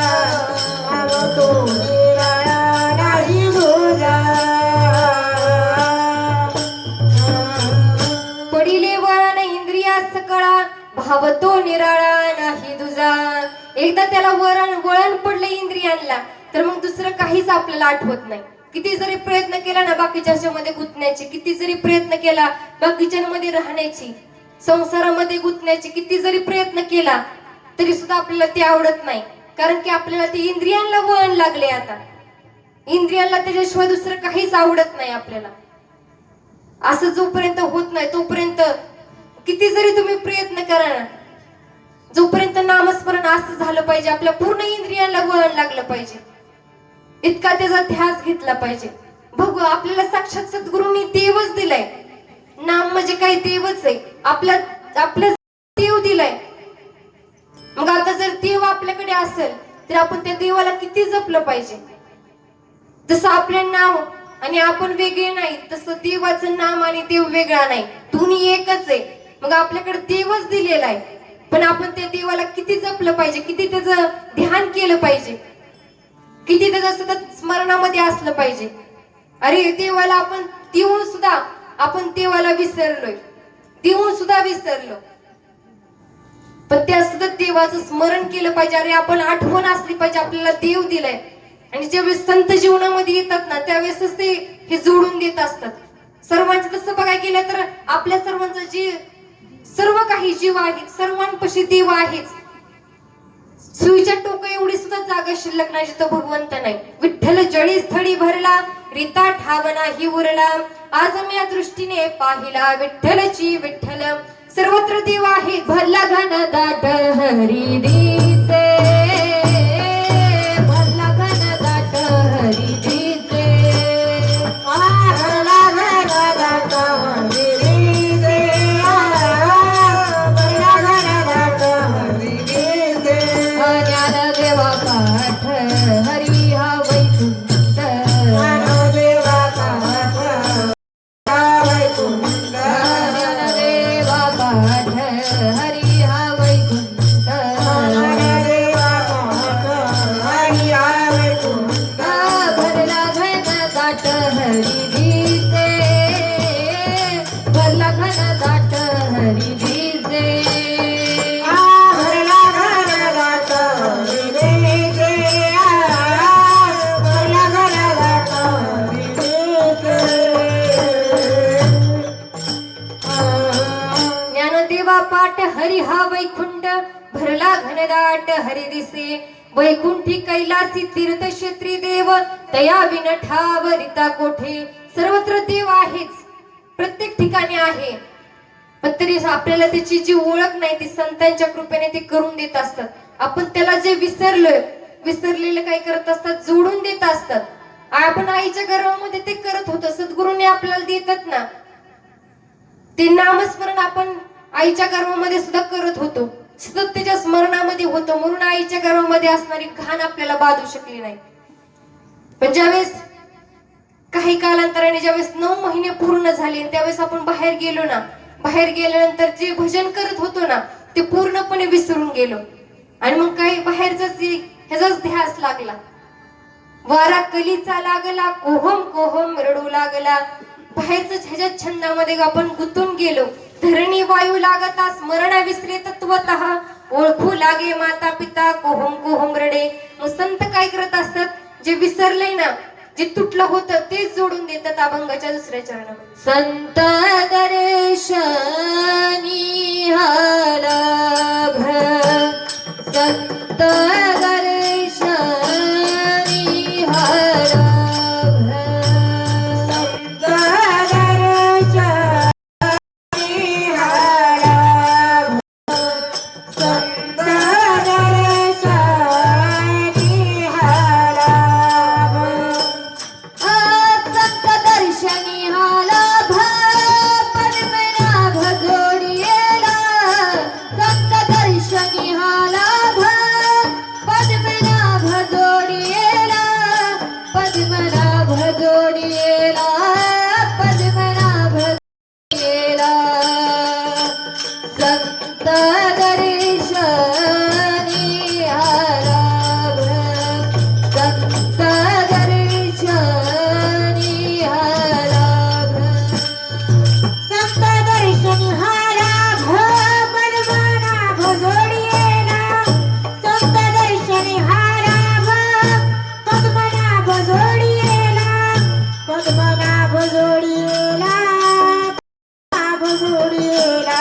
भावतो निराळा नाही तुझा. पडिले वळण इंद्रियाचा कळा, भावतो निराळा नाही तुझा. एकदा त्याला वळण पडलं इंद्रियांना, तर मग दुसरं काहीच आपल्याला आठवत नाही. किती जरी प्रयत्न केला ना बाकीच्या मध्ये गुंतण्याची, किती जरी प्रयत्न केला बाकीच्यांमध्ये राहण्याची, संसारामध्ये गुंतण्याची किती जरी प्रयत्न केला तरी सुद्धा आपल्याला ते आवडत नाही. कारण की आपल्याला ते इंद्रियांना वळण लागले. आता इंद्रियांना त्याच्याशिवाय दुसरं काहीच आवडत नाही आपल्याला. असं जोपर्यंत होत नाही तोपर्यंत किती जरी तुम्ही प्रयत्न करा ना, जोपर्यंत नामस्मरण असं झालं पाहिजे, आपल्या पूर्ण इंद्रियांना वळण लागलं पाहिजे, इतका त्याचा ध्यास घेतला पाहिजे. बघू आपल्याला साक्षात सद्गुरूंनी देवच दिलाय. नाम म्हणजे काही देवच आहे, आपल्या देव दिलाय. मग आता जर देव आपल्याकडे असेल तर आपण त्या देवाला किती जपलं पाहिजे. जसं आपले नाव आणि आपण वेगळे नाही, तसं देवाचं नाम आणि देव वेगळा नाही, दोन्ही एकच आहे. मग आपल्याकडे देवच दिलेला आहे, पण आपण त्या देवाला किती जपलं पाहिजे, किती त्याचं ध्यान केलं पाहिजे, किती त्याचं सतत स्मरणामध्ये असलं पाहिजे. अरे देवाला आपण देवाला विसरलोय, देऊन सुद्धा विसरलो, पण त्या सतत देवाचं स्मरण केलं पाहिजे. अरे आपण आठवण असली पाहिजे आपल्याला देव दिलाय. आणि ज्यावेळेस संत जीवनामध्ये येतात ना त्यावेळेसच ते हे जोडून देत असतात. सर्वांचं तसं बघायला गेलं तर आपल्या सर्वांचं जे सर्व काही जीव आहेत, सर्वांपाशी देव आहेच. सुईच्या टोका एवढी सुद्धा जागा शिल्लक नाही जिथं भगवंत नाही. विठ्ठल जळी स्थळी भरला, रीता ठाव नाही उरला, आज मी या दृष्टीने पाहिला विठ्ठलची विठ्ठल. सर्वत्र देव आहे. भरला घन दाट हरी दिसे, भरला घन दाट हरी दिसे, भरला घन दाट हरी दिसे, भरला घन दाट हरी दिसे. ज्ञान देवा पाठ हरी हा वैकुंठ, ज्ञानदेवा पाठ हा वैकुंठ, ज्ञानदेवा पाठ हरी हा वैकुंठ, ज्ञानदेवा पाठ हरी हा वैकुंठ. भरला घन दाट हरी दिसे, भरला घन दाट हरी दिसे. भरला घन दाट हरी दिसे, भरला घन दाट हरी दिसे. ज्ञानदेवा पाठ हरी हा वैकुंठ, भरला घनदाट हरी दिसे. वैकुंठी कैलासी तीर्थक्षेत्री देव, तया विन ठाव रिता कोठे. सर्वत्र देव आहेच, प्रत्येक ठिकाणी आहे, पण तरी आपल्याला त्याची जी ओळख नाही ती संतांच्या कृपेने ते करून देत असतात. आपण त्याला जे विसरलेलं काय करत असतात, जोडून देत असतात. आपण आईच्या गर्भामध्ये ते करत होतो, सद्गुरूंनी आपल्याला देतात ना ते नामस्मरण. आपण आईच्या गर्भामध्ये सुद्धा करत होतो, सतत त्याच्या स्मरणामध्ये होतो, म्हणून आईच्या गर्भामध्ये असणारी घाण आपल्याला बाधू शकली नाही. पण ज्यावेळेस काही कालांतराने ज्यावेळेस 9 महिने पूर्ण झाले त्यावेळेस आपण बाहेर गेलो ना, बाहेर गेल्यानंतर जे भजन करत होतो ना ते पूर्णपणे विसरून गेलो. आणि मग काही बाहेरच ह्याचाच ध्यास लागला. वारा कलीचा लागला, कोहम कोहम रडू लागला. बाहेरच ह्याच्या छंदामध्ये आपण गुंतून गेलो. धरणी वायू लागता स्मरण विसरे तत्वतः, ओळखू लागे माता पिता कोहम कोहम रडे. मग संत काय करत असतात, जे विसरले ना, जे तुटलं होतं तेच जोडून देतात अभंगाच्या दुसऱ्या चरणामध्ये. संत दर्शनी लाभ, संत दर्शनी लाभ, संत दर्शनी लाभ, संत दर्शनी लाभ. संत दर्शनी लाभ पद्मनाभ जोडियेला. संत दर्शनी लाभ पद्मनाभ जोडियेला. पद्मनाभ जोडियेला. पद्मनाभ जोडियेला. संत दर्शनी लाभ, संत दर्शनी लाभ. संत दर्शनी लाभ पद्मनाभ जोडियेला. संत दर्शनी लाभ पद्मनाभ जोडियेला. पद्मनाभ जोडियेला. पद्मनाभ जोडियेला.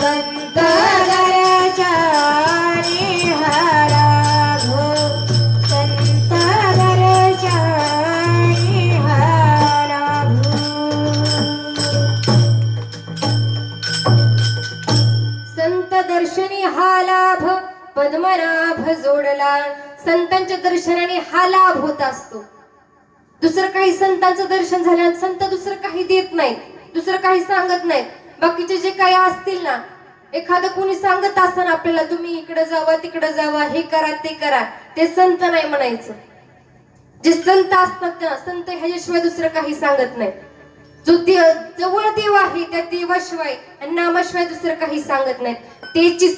संत दर्शनी लाभ, संत दर्शनी लाभ. संत दर्शनी हा लाभ पद्मनाभ जोडला. संतांच्या दर्शनाने हा लाभ होत असतो. दुसरं काही संतांचं दर्शन झाल्यानं संत दुसरं काही देत नाहीत, दुसरं काही सांगत नाहीत. बाकीचे जे काही असतील ना, एखादं कोणी सांगत असताना आपल्याला तुम्ही इकडे जावा तिकडे जावा, हे करा ते करा, ते संत नाही म्हणायचं. जे संत असतात ना, संत ह्याच्याशिवाय दुसरं काही सांगत नाही. जो जवळ देव आहे त्या देवाशिवाय आणि नामाशिवाय दुसरं काही सांगत नाहीत. तेची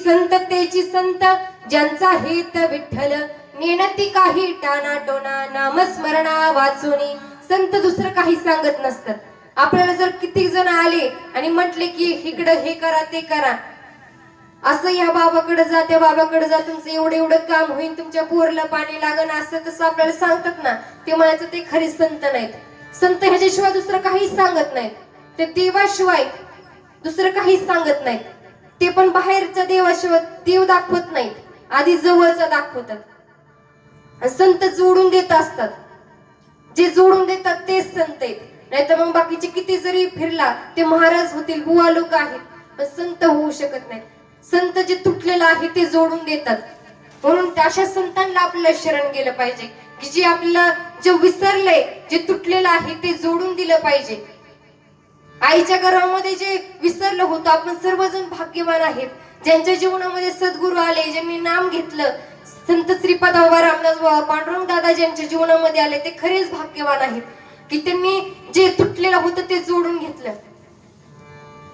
संत ज्यांचा हेत विठ्ठल, नेणती काही टाना टोना नामस्मरणा वाचुनी. संत दुसरं काही सांगत नसतात. आपल्याला जर किती जण आले आणि म्हटले की इकडं हे करा ते करा, असं या बाबाकडे जा त्या बाबाकडे जा, तुमचं एवढं एवढं काम होईल, तुमच्या पोरला पाणी लागण, असं तसं आपल्याला सांगतात ना, ते म्हणायचं ते खरे संत नाहीत. संत ह्याच्याशिवाय दुसरं काहीच सांगत नाहीत. ते देवाशिवाय दुसरं काहीच सांगत नाहीत. ते पण बाहेरच्या देवाशिवाय देव दाखवत नाहीत, आधी जवळचा दाखवतात. आणि संत जोडून देत असतात. जे जोडून देतात तेच संत आहेत. नाहीतर मग बाकीचे किती जरी फिरला ते महाराज होतील, बुवा लोक आहेत, पण संत होऊ शकत नाहीत. संत जे तुटलेलं आहे ते जोडून देतात. म्हणून अशा संतांना आपल्याला शरण गेलं पाहिजे की जे आपल्याला जे विसरलंय, जे तुटलेलं आहे ते जोडून दिलं पाहिजे. आईच्या गर्भामध्ये जे विसरलं होतं, आपण सर्वजण भाग्यवान आहेत ज्यांच्या जीवनामध्ये सद्गुरू आले, ज्यांनी नाम घेतलं. संत श्रीपाद रामदास पांडुरंग दादा ज्यांच्या जीवनामध्ये आले ते खरेच भाग्यवान आहेत की त्यांनी जे तुटलेलं होतं ते जोडून घेतलं.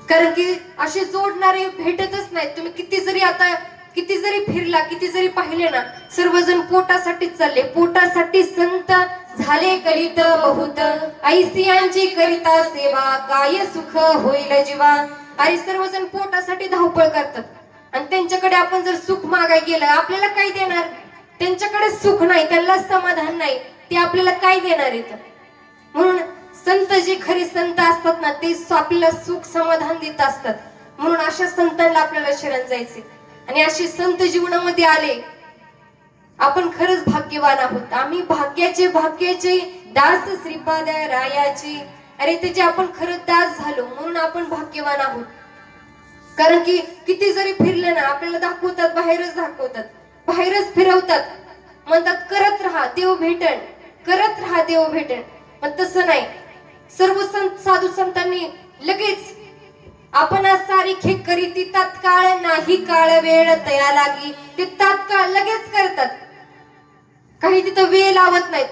कारण की असे जोडणारे भेटतच नाहीत. तुम्ही किती जरी फिरला, किती जरी पाहिले ना, सर्वजण पोटासाठीच चालले. पोटासाठी संत झाले करीत बहुत, ऐसियांची करिता सेवा, काय सुख होईल जीवा. आणि सर्वजण पोटासाठी धावपळ करतात. आणि त्यांच्याकडे आपण जर सुख मागाय गेलं, आपल्याला काय देणार? त्यांच्याकडे सुख नाही, त्यांना समाधान नाही, ते आपल्याला काय देणार आहेत? म्हणून संत जे खरे संत असतात ना, ते आपल्याला सुख समाधान देत असतात. म्हणून अशा संतांना आपल्याला शरण जायचे. आणि असे संत जीवनामध्ये आले, आपण खरंच भाग्यवान आहोत. आम्ही भाग्याचे दास श्रीपाद रायाचे. अरे त्याचे आपण खरंच दास झालो, म्हणून आपण भाग्यवान आहोत. कारण की किती जरी फिरले ना, आपल्याला दाखवतात, बाहेरच फिरवतात, म्हणतात करत राहा देव भेटन, करत राहा देव भेटन. पण तसं नाही. सर्व संत साधू संतांनी लगेच आपण सारीखे करीती तात्काळ नाही काळ वेळ तया लागी. ते तात्काळ लगेच करतात, काही तिथं वेळ लावत नाहीत.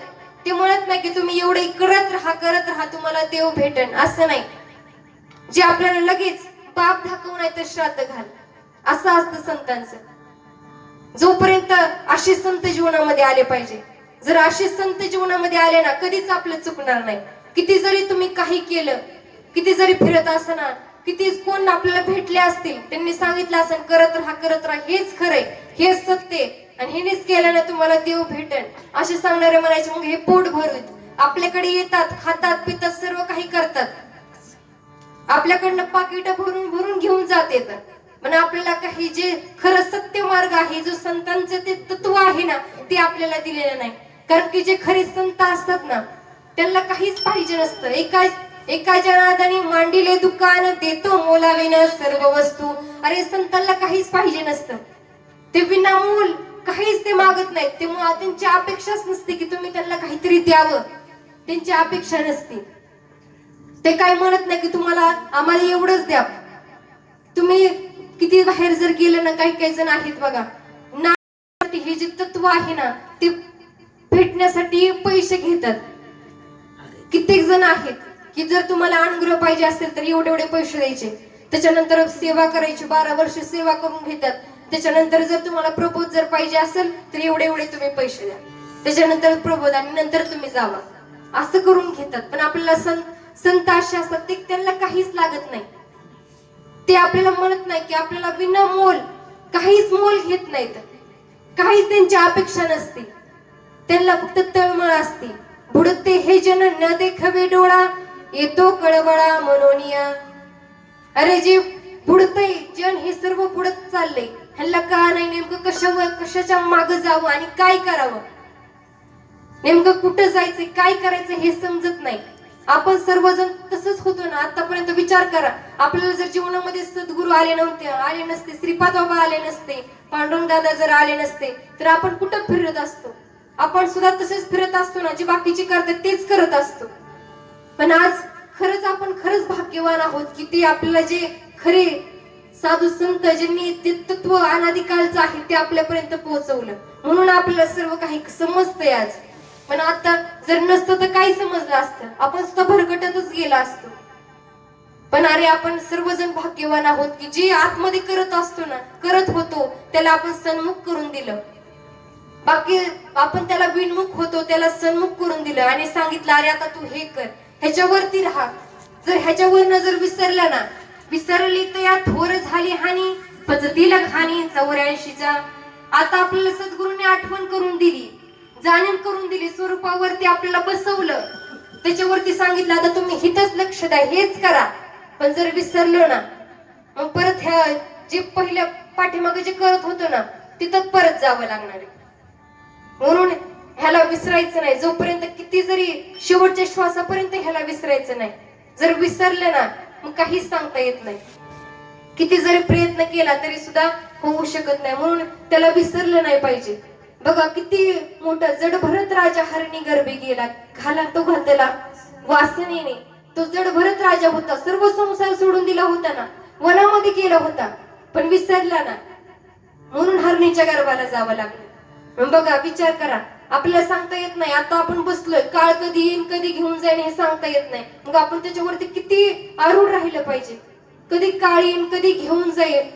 ते म्हणत नाही की तुम्ही एवढे करत राहा तुम्हाला देव भेटन, असं नाही. जे आपल्याला लगेच बाप दाखवू नाही तर श्राद्ध घाल, असं असतं संतांचं. जोपर्यंत असे संत जीवनामध्ये आले पाहिजे. जर असे संत जीवनामध्ये आले ना, कधीच आपलं चुकणार नाही. किती जरी तुम्ही काही केलं, किती जरी फिरत असना, किती कोण आपल्याला भेटले असतील, त्यांनी सांगितलं असेल करत राहा करत राहा, हेच खरंय, हेच सत्य आणि हेनेच केल्यानं तुम्हाला देव भेटन असे सांगणारे म्हणायचे. मग हे पोट भरून आपल्याकडे येतात, खातात पितात, सर्व काही करतात, आपल्याकडनं पाकिट भरून भरून घेऊन जात येतात, पण आपल्याला काही जे खरं सत्य मार्ग आहे, जो संतांचं ते तत्व आहे ना, ते आपल्याला दिलेलं नाही. कारण की जे खरे संत असतात ना, त्यांना काहीच पाहिजे नसतं. एका जनार्दनी मांडिले दुकान, देतो मोलाविन सर्व वस्तू. अरे संतांना काहीच पाहिजे नसतं, ते विनामूल काहीच ते मागत नाहीत. ते त्यांची अपेक्षाच नसते की तुम्ही त्यांना काहीतरी द्यावं, त्यांची अपेक्षा नसते. ते काय म्हणत नाही की तुम्हाला आम्हाला एवढंच द्या. तुम्ही किती बाहेर जर गेलं ना, काही काही जण आहेत बघा ना, हे जे तत्व आहे ना, ते भेटण्यासाठी पैसे घेतात. कित्येक जण आहेत की जर तुम्हाला अनुग्रह पाहिजे असेल तर एवढे एवढे पैसे द्यायचे, त्याच्यानंतर सेवा करायची, 12 वर्ष सेवा करून घेतात. त्याच्यानंतर जर तुम्हाला प्रबोध जर पाहिजे असेल तर एवढे एवढे तुम्ही पैसे द्या, त्याच्यानंतर प्रबोध आणि नंतर तुम्ही जावा, असं करून घेतात. पण आपल्याला संत असे असतात ते त्यांना काहीच लागत नाही. ते आपल्याला म्हणत नाही की आपल्याला विनामोल काहीच मोल घेत नाहीत, काहीच त्यांची अपेक्षा नसते. त्यांना फक्त तळमळ असते. बुडते हे जन न देखवे डोळा, येतो कळवळा मनोनिया. अरे जे बुडतय जन, हे सर्व बुडत चाललंय, ह्याला का नाही नेमकं कशाच्या मागं जावं आणि काय करावं, नेमकं कुठं जायचंय, काय करायचं हे समजत नाही. आपण सर्वजण तसंच होतो ना. आतापर्यंत विचार करा, आपल्याला जर जीवनामध्ये सद्गुरू आले नसते, श्रीपाद बाबा आले नसते, पांडुरंग दादा जर आले नसते, तर आपण कुठं फिरत असतो? आपण सुद्धा तसेच फिरत असतो ना, जे बाकीचे करतात तेच करत असतो. पण आज खरंच आपण खरंच भाग्यवान आहोत की ते आपल्याला जे खरे साधू संत ज्यांनी ते तत्व अनादिकालचं आहे ते आपल्यापर्यंत पोहोचवलं, म्हणून आपल्याला सर्व काही समजतंय आज. पण आता जर नसतं तर काय समजलं असतं? आपण सुद्धा भरकटतच गेला असतो. पण अरे आपण सर्वजण भाग्यवान आहोत की जे आतमध्ये करत होतो त्याला आपण सन्मुख करून दिलं. बाकी आपण त्याला विनमुख होतो, त्याला सन्मुख करून दिलं आणि सांगितलं अरे आता तू हे कर, ह्याच्यावरती राहा. जर ह्याच्यावरनं जर विसरली तर या थोर झाली हानी, पचतील खाणी 84चा. आता आपल्याला सद्गुरूंनी आठवण करून दिली, जाणीव करून दिली, स्वरूपावरती आपल्याला बसवलं, त्याच्यावरती सांगितलं आता तुम्ही हितच लक्ष द्या, हेच करा. पण जर विसरलो ना, मग परत ह्या जे पहिल्या पाठीमागे जे करत होतो ना, तिथं परत जावं लागणार आहे. म्हणून ह्याला विसरायचं नाही. जोपर्यंत किती जरी शेवटच्या श्वासापर्यंत ह्याला विसरायचं नाही. जर विसरलं ना, मग काहीच सांगता येत नाही. किती जरी प्रयत्न केला तरी सुद्धा होऊ शकत नाही. म्हणून त्याला विसरलं नाही पाहिजे. बघा किती मोठा जड भरत राजा हरणी गर्भे गेला, घाला तो घातला वासनेने. तो जड भरत राजा होता, सर्व संसार सोडून दिला होता ना, वनामध्ये गेला होता, पण विसरला ना, म्हणून हरणीच्या गर्भाला जावं लागलं. मग बघा विचार करा, आपल्याला सांगता येत नाही. आता आपण बसलोय, काळ कधी येईन कधी घेऊन जाईन हे सांगता येत नाही. मग आपण त्याच्यावरती किती आरूढ राहिलं पाहिजे. कधी काळ येईन कधी घेऊन जाईल,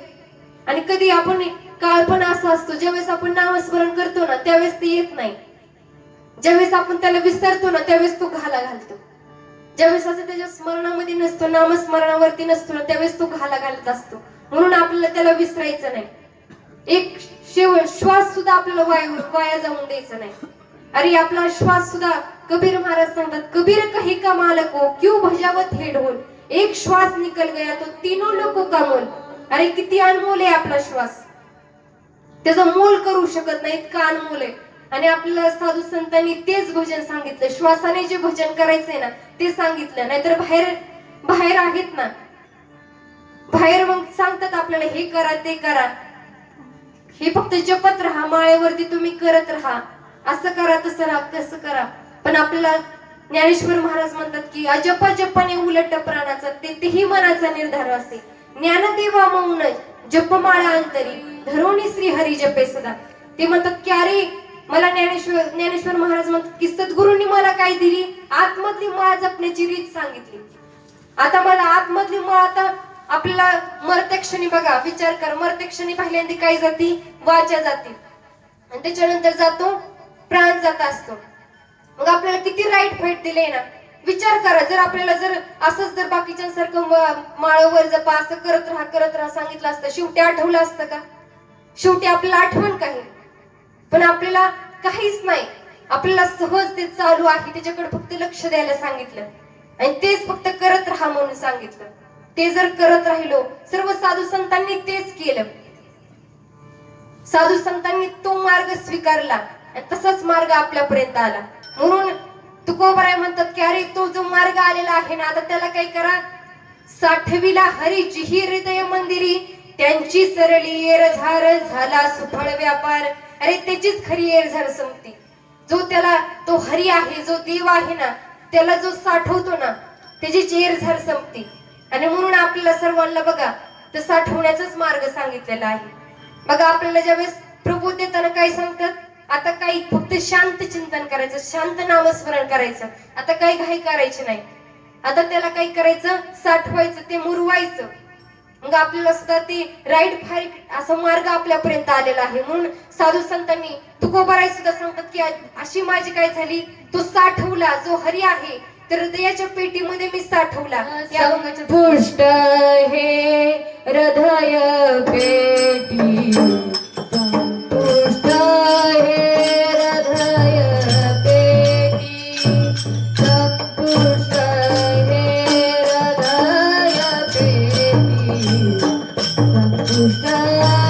आणि कधी आपण काळ पण असा असतो ज्यावेळेस आपण नामस्मरण करतो ना त्यावेळेस ते येत नाही. ज्यावेळेस आपण त्याला विसरतो ना त्यावेळेस तो घाला घालतो. ज्यावेळेस असं त्याच्या स्मरणामध्ये नसतो, नामस्मरणावरती नसतो ना, त्यावेळेस तो घाला घालत असतो. म्हणून आपल्याला त्याला विसरायचं नाही. एक श्वास सुद्धा आपल्याला वाया जाऊन द्यायचा नाही. अरे आपला श्वास सुद्धा कबीर महाराज सांगतात, कबीर कही का मालको क्यों भजावत हे ढोल, एक श्वास निकल गया तो तीनों लोगों का मोल. अरे किती अनमोल आहे आपला श्वास, त्याचा मोल करू शकत नाही, इतका अनमोल आहे. आणि आपल्याला साधू संतांनी तेच भजन सांगितलं, श्वासाने जे भजन करायचंय ना ते सांगितलं. नाहीतर बाहेर आहेत ना, बाहेर मग सांगतात आपल्याला हे करा ते करा, हे फक्त जपत राहा, माळेवरती तुम्ही करत राहा, असं करा तसं करा. पण आपल्याला ज्ञानेश्वर महाराज म्हणतात की अजपा जपाने उलट प्राणाचा तेही मनाचा निर्धार असे, ज्ञानदेवा मौन जपमाळा अंतरी धरोणी श्री हरी जपे सदा. ते म्हणतात की अरे मला ज्ञानेश्वर महाराज म्हणतात की सद्गुरूंनी मला काय दिली, आतमधली माळ जपण्याची रीत सांगितली. आता मला आतमधली माळ, आता आपल्याला मरत्या क्षणी बघा विचार कर, मरत्या क्षणी पहिल्यांदा काय जाती, वाचा जाती. आणि त्याच्यानंतर जातो प्राण जात असतो. मग आपल्याला किती राईट फाईट दिले ना. विचार करा, जर आपल्याला जर असंच जर बाकीच्यांसारखं माळावर जपा असं करत राहा सांगितलं असतं, शेवटी आठवलं असतं का? शेवटी आपल्याला आठवण काही, पण आपल्याला काहीच नाही. आपल्याला सहज ते चालू आहे त्याच्याकडे फक्त लक्ष द्यायला सांगितलं आणि तेच फक्त करत राहा म्हणून सांगितलं. ते जर करत राहिलो, सर्व साधू संतांनी तेच केलं. साधू संतांनी तो मार्ग स्वीकारला आणि तसाच मार्ग आपल्यापर्यंत आला. म्हणून तुकोबाराय म्हणतात की अरे तो जो मार्ग आलेला आहे ना, आता त्याला काय करा, साठविला हरी जिही हृदय मंदिरी, त्यांची सरली येरझार झाला सुफळ व्यापार. अरे त्याचीच खरी येरझार संपती. जो त्याला तो हरी आहे, जो देव आहे ना, त्याला जो साठवतो ना, त्याचीच येरझार संपती. आणि म्हणून आपल्याला सर्वांना बघा तर साठवण्याचाच मार्ग सांगितलेला आहे. बघा आपल्याला ज्यावेळेस प्रभू देताना काय सांगतात, आता काही फक्त शांत चिंतन करायचं, शांत नामस्मरण करायचं. आता काही घाई करायची नाही. आता त्याला काय करायचं, साठवायचं, ते मुरवायचं. मग आपल्याला सुद्धा ते राईट फाईट असा मार्ग आपल्यापर्यंत आलेला आहे. म्हणून साधू संतांनी तुकोबाराय सुद्धा सांगतात की अशी माझी काय झाली, तो साठवला जो हरी आहे तर हृदयाच्या पेटीमध्ये मी साठवला. या अभंगाच्या पुष्ट हे हृदय पेटी, संपुष्ट हे हृदय पेटी, संपुष्ट हे हृदय पेटी, संपुष्ट हे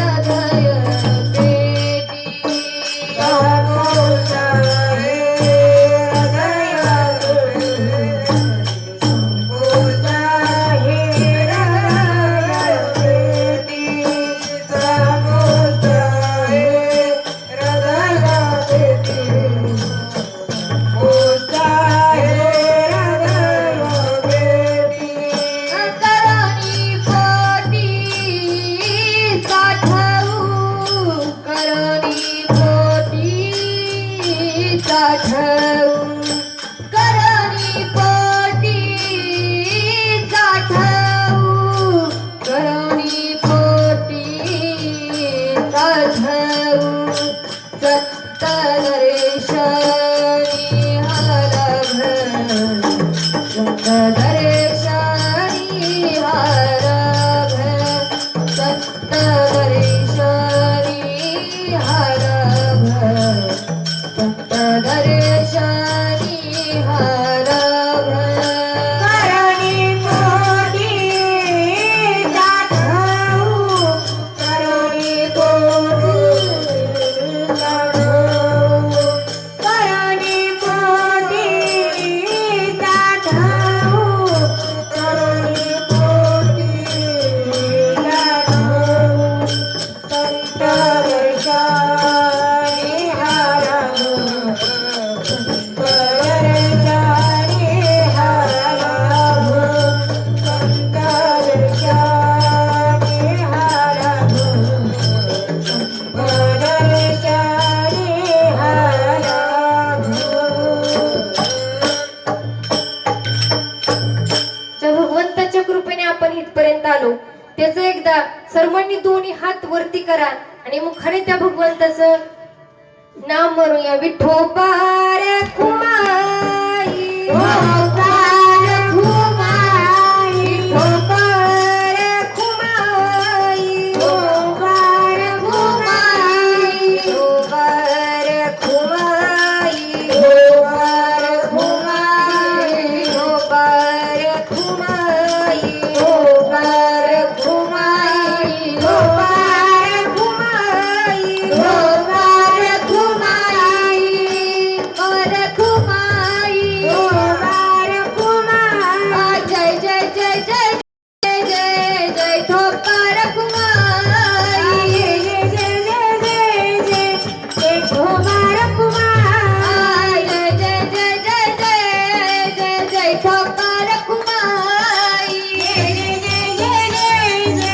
हृदय पेटी, संपुष्ट त्याचं एकदा सर्वांनी दोन्ही हात वरती करा आणि मग खरे त्या भगवंताचं नाम म्हणूया. विठोबा रे खुमाई, विठोबा रे खुमाई, विठोबा रे खुमाई, विठोबा रे खुमाई, विठोबा रे खुमाई, विठोबा रे खुमाई, विठोबा रे खुमाई, विठोबा रे खुमाई, विठोबा रे खुमाई, विठोबा रे खुमाई, और खुमाई, विठोबा रे खुमाई. जय जय जय जय जय जय जय ठोबा रे खुमाई, जय जय जय जय जय जय ठोबा रे खुमाई, जय जय जय जय जय जय जय ठोबा रे खुमाई, जय जय जय जय जय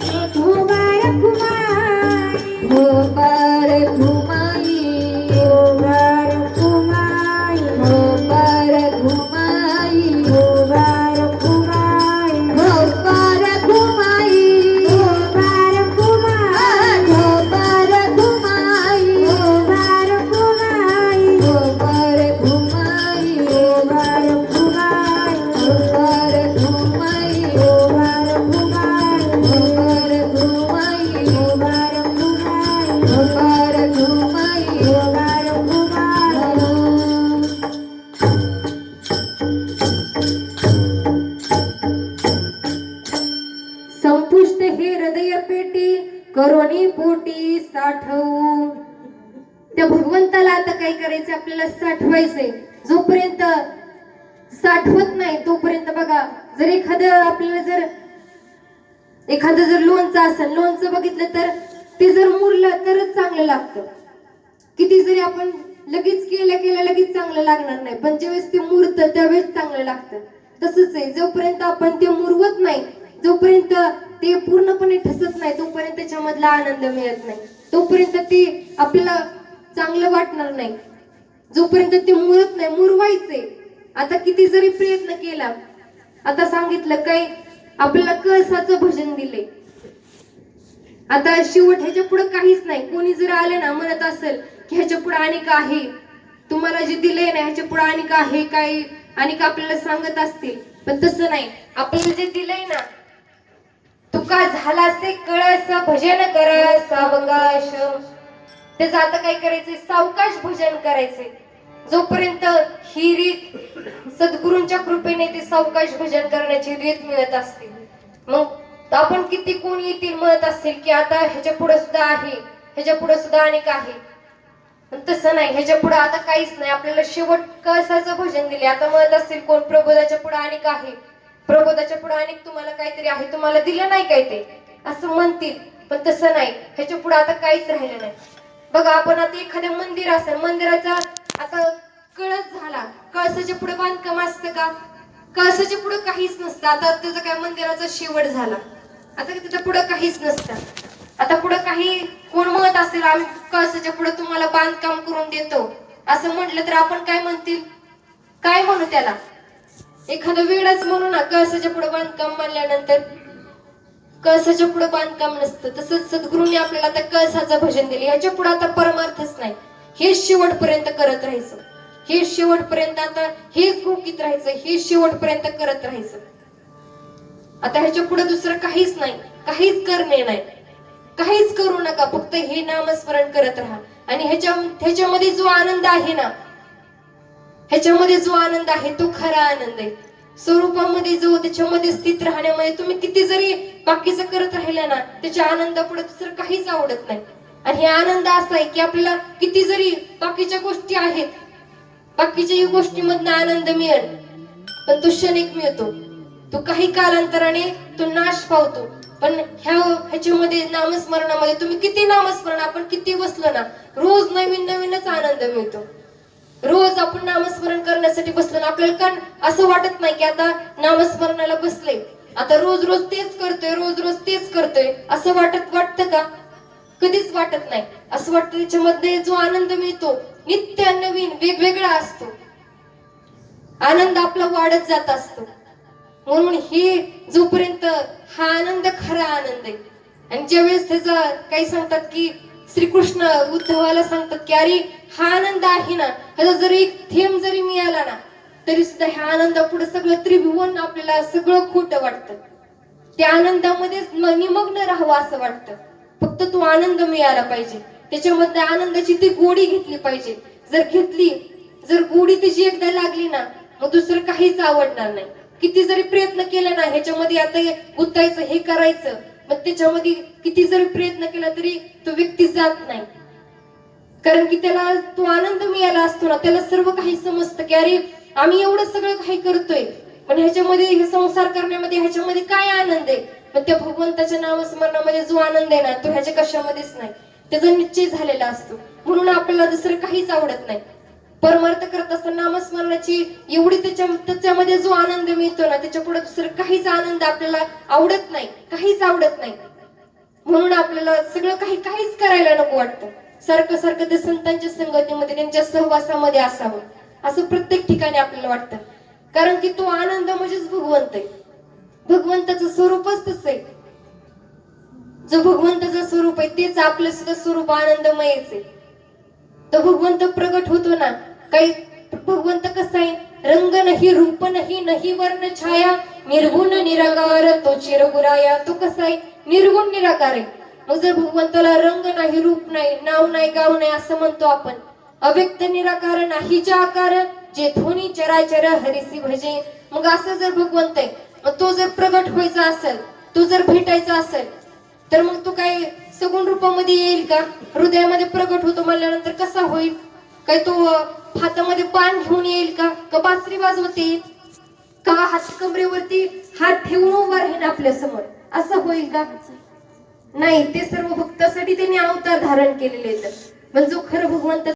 जय ठोबा रे खुमाई, ठोबा रे खुमाई, ठोबा रे खुमाई, ठोबा रे खुमाई, ठोबा रे खुमाई, ठोबा रे खुमाई, ठोबा रे खुमाई, ठोबा रे खुमाई, त्या भगवंताला आता काय करायचं, आपल्याला साठवायचंय. जोपर्यंत साठवत नाही तोपर्यंत बघा, जर एखादं जर लोणचं असेल, लोणचं बघितलं तर ते जर मुरलं तरच चांगलं लागतं. किती जरी आपण लगेच केलं लगेच चांगलं लागणार नाही, पण ज्यावेळेस ते मुरतं त्यावेळेस चांगलं लागतं. तसंच आहे, जोपर्यंत आपण ते मुरवत नाही, जोपर्यंत ते पूर्णपणे ठसत नाही, तोपर्यंत त्याच्यामधला आनंद मिळत नाही, तोपर्यंत ते आपल्याला चांगलं वाटणार नाही. जोपर्यंत ते मुरत नाही, मुरवायचे. आता किती जरी प्रयत्न केला, आता सांगितलं काय, आपल्याला कळसाचं भजन दिले, आता शेवट ह्याच्या पुढे काहीच नाही. कोणी जर आले ना म्हणत असेल की ह्याच्या पुढे आणि का आहे, तुम्हाला जे दिले ना ह्याच्या पुढे आणि का आहे, काही आणि का आपल्याला सांगत असतील, पण तसं नाही. आपल्याला जे दिलंय ना, तुका झालासे कळस भजन कर सावकाश, त्याचं आता काय करायचंय, सावकाश भजन करायचंय. जोपर्यंत ही रीत सद्गुरूंच्या कृपेने ते सावकाश भजन करण्याची रीत मिळत असते, मग आपण किती कोण येतील म्हणत असतील की आता ह्याच्या पुढे सुद्धा आहे, ह्याच्या पुढे सुद्धा अनेक आहे, पण तसं नाही. ह्याच्या पुढे आता काहीच नाही. आपल्याला शेवट कळसाचं भजन दिले. आता म्हणत असतील कोण, प्रबोधाच्या पुढे अनेक आहे, प्रबोधाच्या पुढे अनेक तुम्हाला काहीतरी आहे, तुम्हाला दिलं नाही काय ते, असं म्हणतील, पण तसं नाही. ह्याच्या पुढे आता काहीच राहिलं नाही. बघा, आपण आता एखाद्या मंदिर असेल, मंदिराचा आता कळस झाला, कळसाच्या पुढे बांधकाम असतं का, कळसाच्या पुढे काहीच नसतं. आता त्याचं काय, मंदिराचा शेवट झाला, आता त्याच्या पुढे काहीच नसतं. आता पुढे काही कोण म्हणत असेल आम्ही कळसाच्या पुढे तुम्हाला बांधकाम करून देतो, असं म्हटलं तर आपण काय म्हणतील, काय म्हणू त्याला, एखादं वेळच म्हणू ना. कळसाच्या पुढे बांधकाम म्हणल्यानंतर कळसाच्या पुढे बांधकाम नसतं. तसंच सद्गुरूंनी आपल्याला आता कळसाचं भजन दिले, याच्या पुढे आता परमार्थच नाही. हे शेवटपर्यंत करत राहायचं, हे शेवटपर्यंत आता हेच घोकीत राहायचं, हे शेवटपर्यंत करत राहायचं. आता ह्याच्या पुढे दुसरं काहीच नाही, काहीच करणे नाही, काहीच करू नका, फक्त हे नामस्मरण करत राहा. आणि ह्याच्यामध्ये जो आनंद आहे ना, ह्याच्यामध्ये जो आनंद आहे तो खरा आनंद आहे. स्वरूपामध्ये जो त्याच्यामध्ये स्थित राहण्यामध्ये तुम्ही किती जरी बाकीचं करत राहिला ना, त्याच्या आनंदापुढे दुसरं काहीच आवडत नाही. आणि हे आनंद असा आहे की आपल्याला किती जरी बाकीच्या गोष्टी आहेत, बाकीच्या गोष्टीमधनं आनंद मिळेल, पण तो क्षणिक मिळतो, तो काही कालांतराने तो नाश पावतो. पण ह्याच्यामध्ये नामस्मरणामध्ये तुम्ही किती नामस्मरण, आपण किती बसलो ना, रोज नवीन नवीनच आनंद मिळतो. रोज आपण नामस्मरण करण्यासाठी बसलो ना, आपल्याला असं वाटत नाही की आता नामस्मरणाला बसले, आता रोज रोज तेच करतोय, रोज रोज तेच करतोय, असं वाटतं का? कधीच वाटत नाही. असं वाटतं त्याच्यामध्ये जो आनंद मिळतो नित्य नवीन वेगवेगळा असतो, आनंद आपला वाढत जात असतो. म्हणून हे जोपर्यंत हा आनंद खरा आनंद आहे. आणि ज्यावेळेस त्याचा काही सांगतात की श्रीकृष्ण उद्धवाला सांगतात की अरे हा आनंद आहे ना, ह्याचा जरी एक थेंब जरी मिळाला ना, तरी सुद्धा ह्या आनंदापुढे सगळं त्रिभुवन आपल्याला सगळं खोटं वाटतं. त्या आनंदामध्येच निमग्न राहावं असं वाटतं. फक्त तो आनंद मिळाला पाहिजे, त्याच्यामध्ये आनंदाची ती गोडी घेतली पाहिजे. जर गोडी त्याची एकदा लागली ना, मग दुसरं काहीच आवडणार नाही. किती जरी प्रयत्न केला ना ह्याच्यामध्ये आता गुंतायचं, हे करायचं, मग त्याच्यामध्ये किती जरी प्रयत्न केला तरी तो व्यक्ती जात नाही. कारण की त्याला तो आनंद मिळाला असतो ना, त्याला सर्व काही समजतं की अरे आम्ही एवढं सगळं काही करतोय, पण ह्याच्यामध्ये हे संसार करण्यामध्ये ह्याच्यामध्ये काय आनंद आहे. पण त्या भगवंताच्या नामस्मरणामध्ये जो आनंद आहे ना, तो ह्याच्या कशामध्येच नाही, त्याचा निश्चय झालेला असतो. म्हणून आपल्याला दुसरं काहीच आवडत नाही. परमार्थ करत असताना नामस्मरणाची एवढी त्याच्यामध्ये जो आनंद मिळतो ना, त्याच्या पुढे दुसरं काहीच आनंद आपल्याला आवडत नाही, काहीच आवडत नाही. म्हणून आपल्याला सगळं काहीच करायला नको वाटतं. सारखं ते संतांच्या संगतीमध्ये, त्यांच्या सहवासामध्ये असावं असं प्रत्येक ठिकाणी आपल्याला वाटतं. कारण की तो आनंद म्हणजेच भगवंत आहे. भगवंताचं स्वरूपच तसं आहे. जो भगवंताचं स्वरूप आहे तेच आपलं सुद्धा स्वरूप आनंदमयच आहे. तो भगवंत प्रगट होतो ना, काही भगवंत कसा आहे, रंग नाही, रूप नाही, नाही वर्ण छाया, निर्गुण निराकार तो चिरगुराया. तो कसा आहे, निर्गुण निराकार आहे. मग जर भगवंताला रंग नाही, रूप नाही, नाव नाही, गाव नाही असं म्हणतो आपण, अव्यक्त निराकार नाही जे आकार, जे ध्वनी चराचर हरिसी भजे. मग असं जर भगवंत आहे, मग तो जर प्रगट व्हायचा असेल, तो जर भेटायचा असेल, तर मग तो काय सगुण रूपामध्ये येईल का? हृदयामध्ये प्रगट होतो म्हणल्यानंतर कसा होईल? काय तो हातामध्ये पान घेऊन येईल का? का बासरी वाजवत येईल? का हात कमरेवरती हात ठेवून उभा राहील आपल्या समोर? असं होईल का? नाही, ते सर्व भक्तासाठी त्यांनी अवतार धारण केलेले आहेत. पण जो खरं भगवंत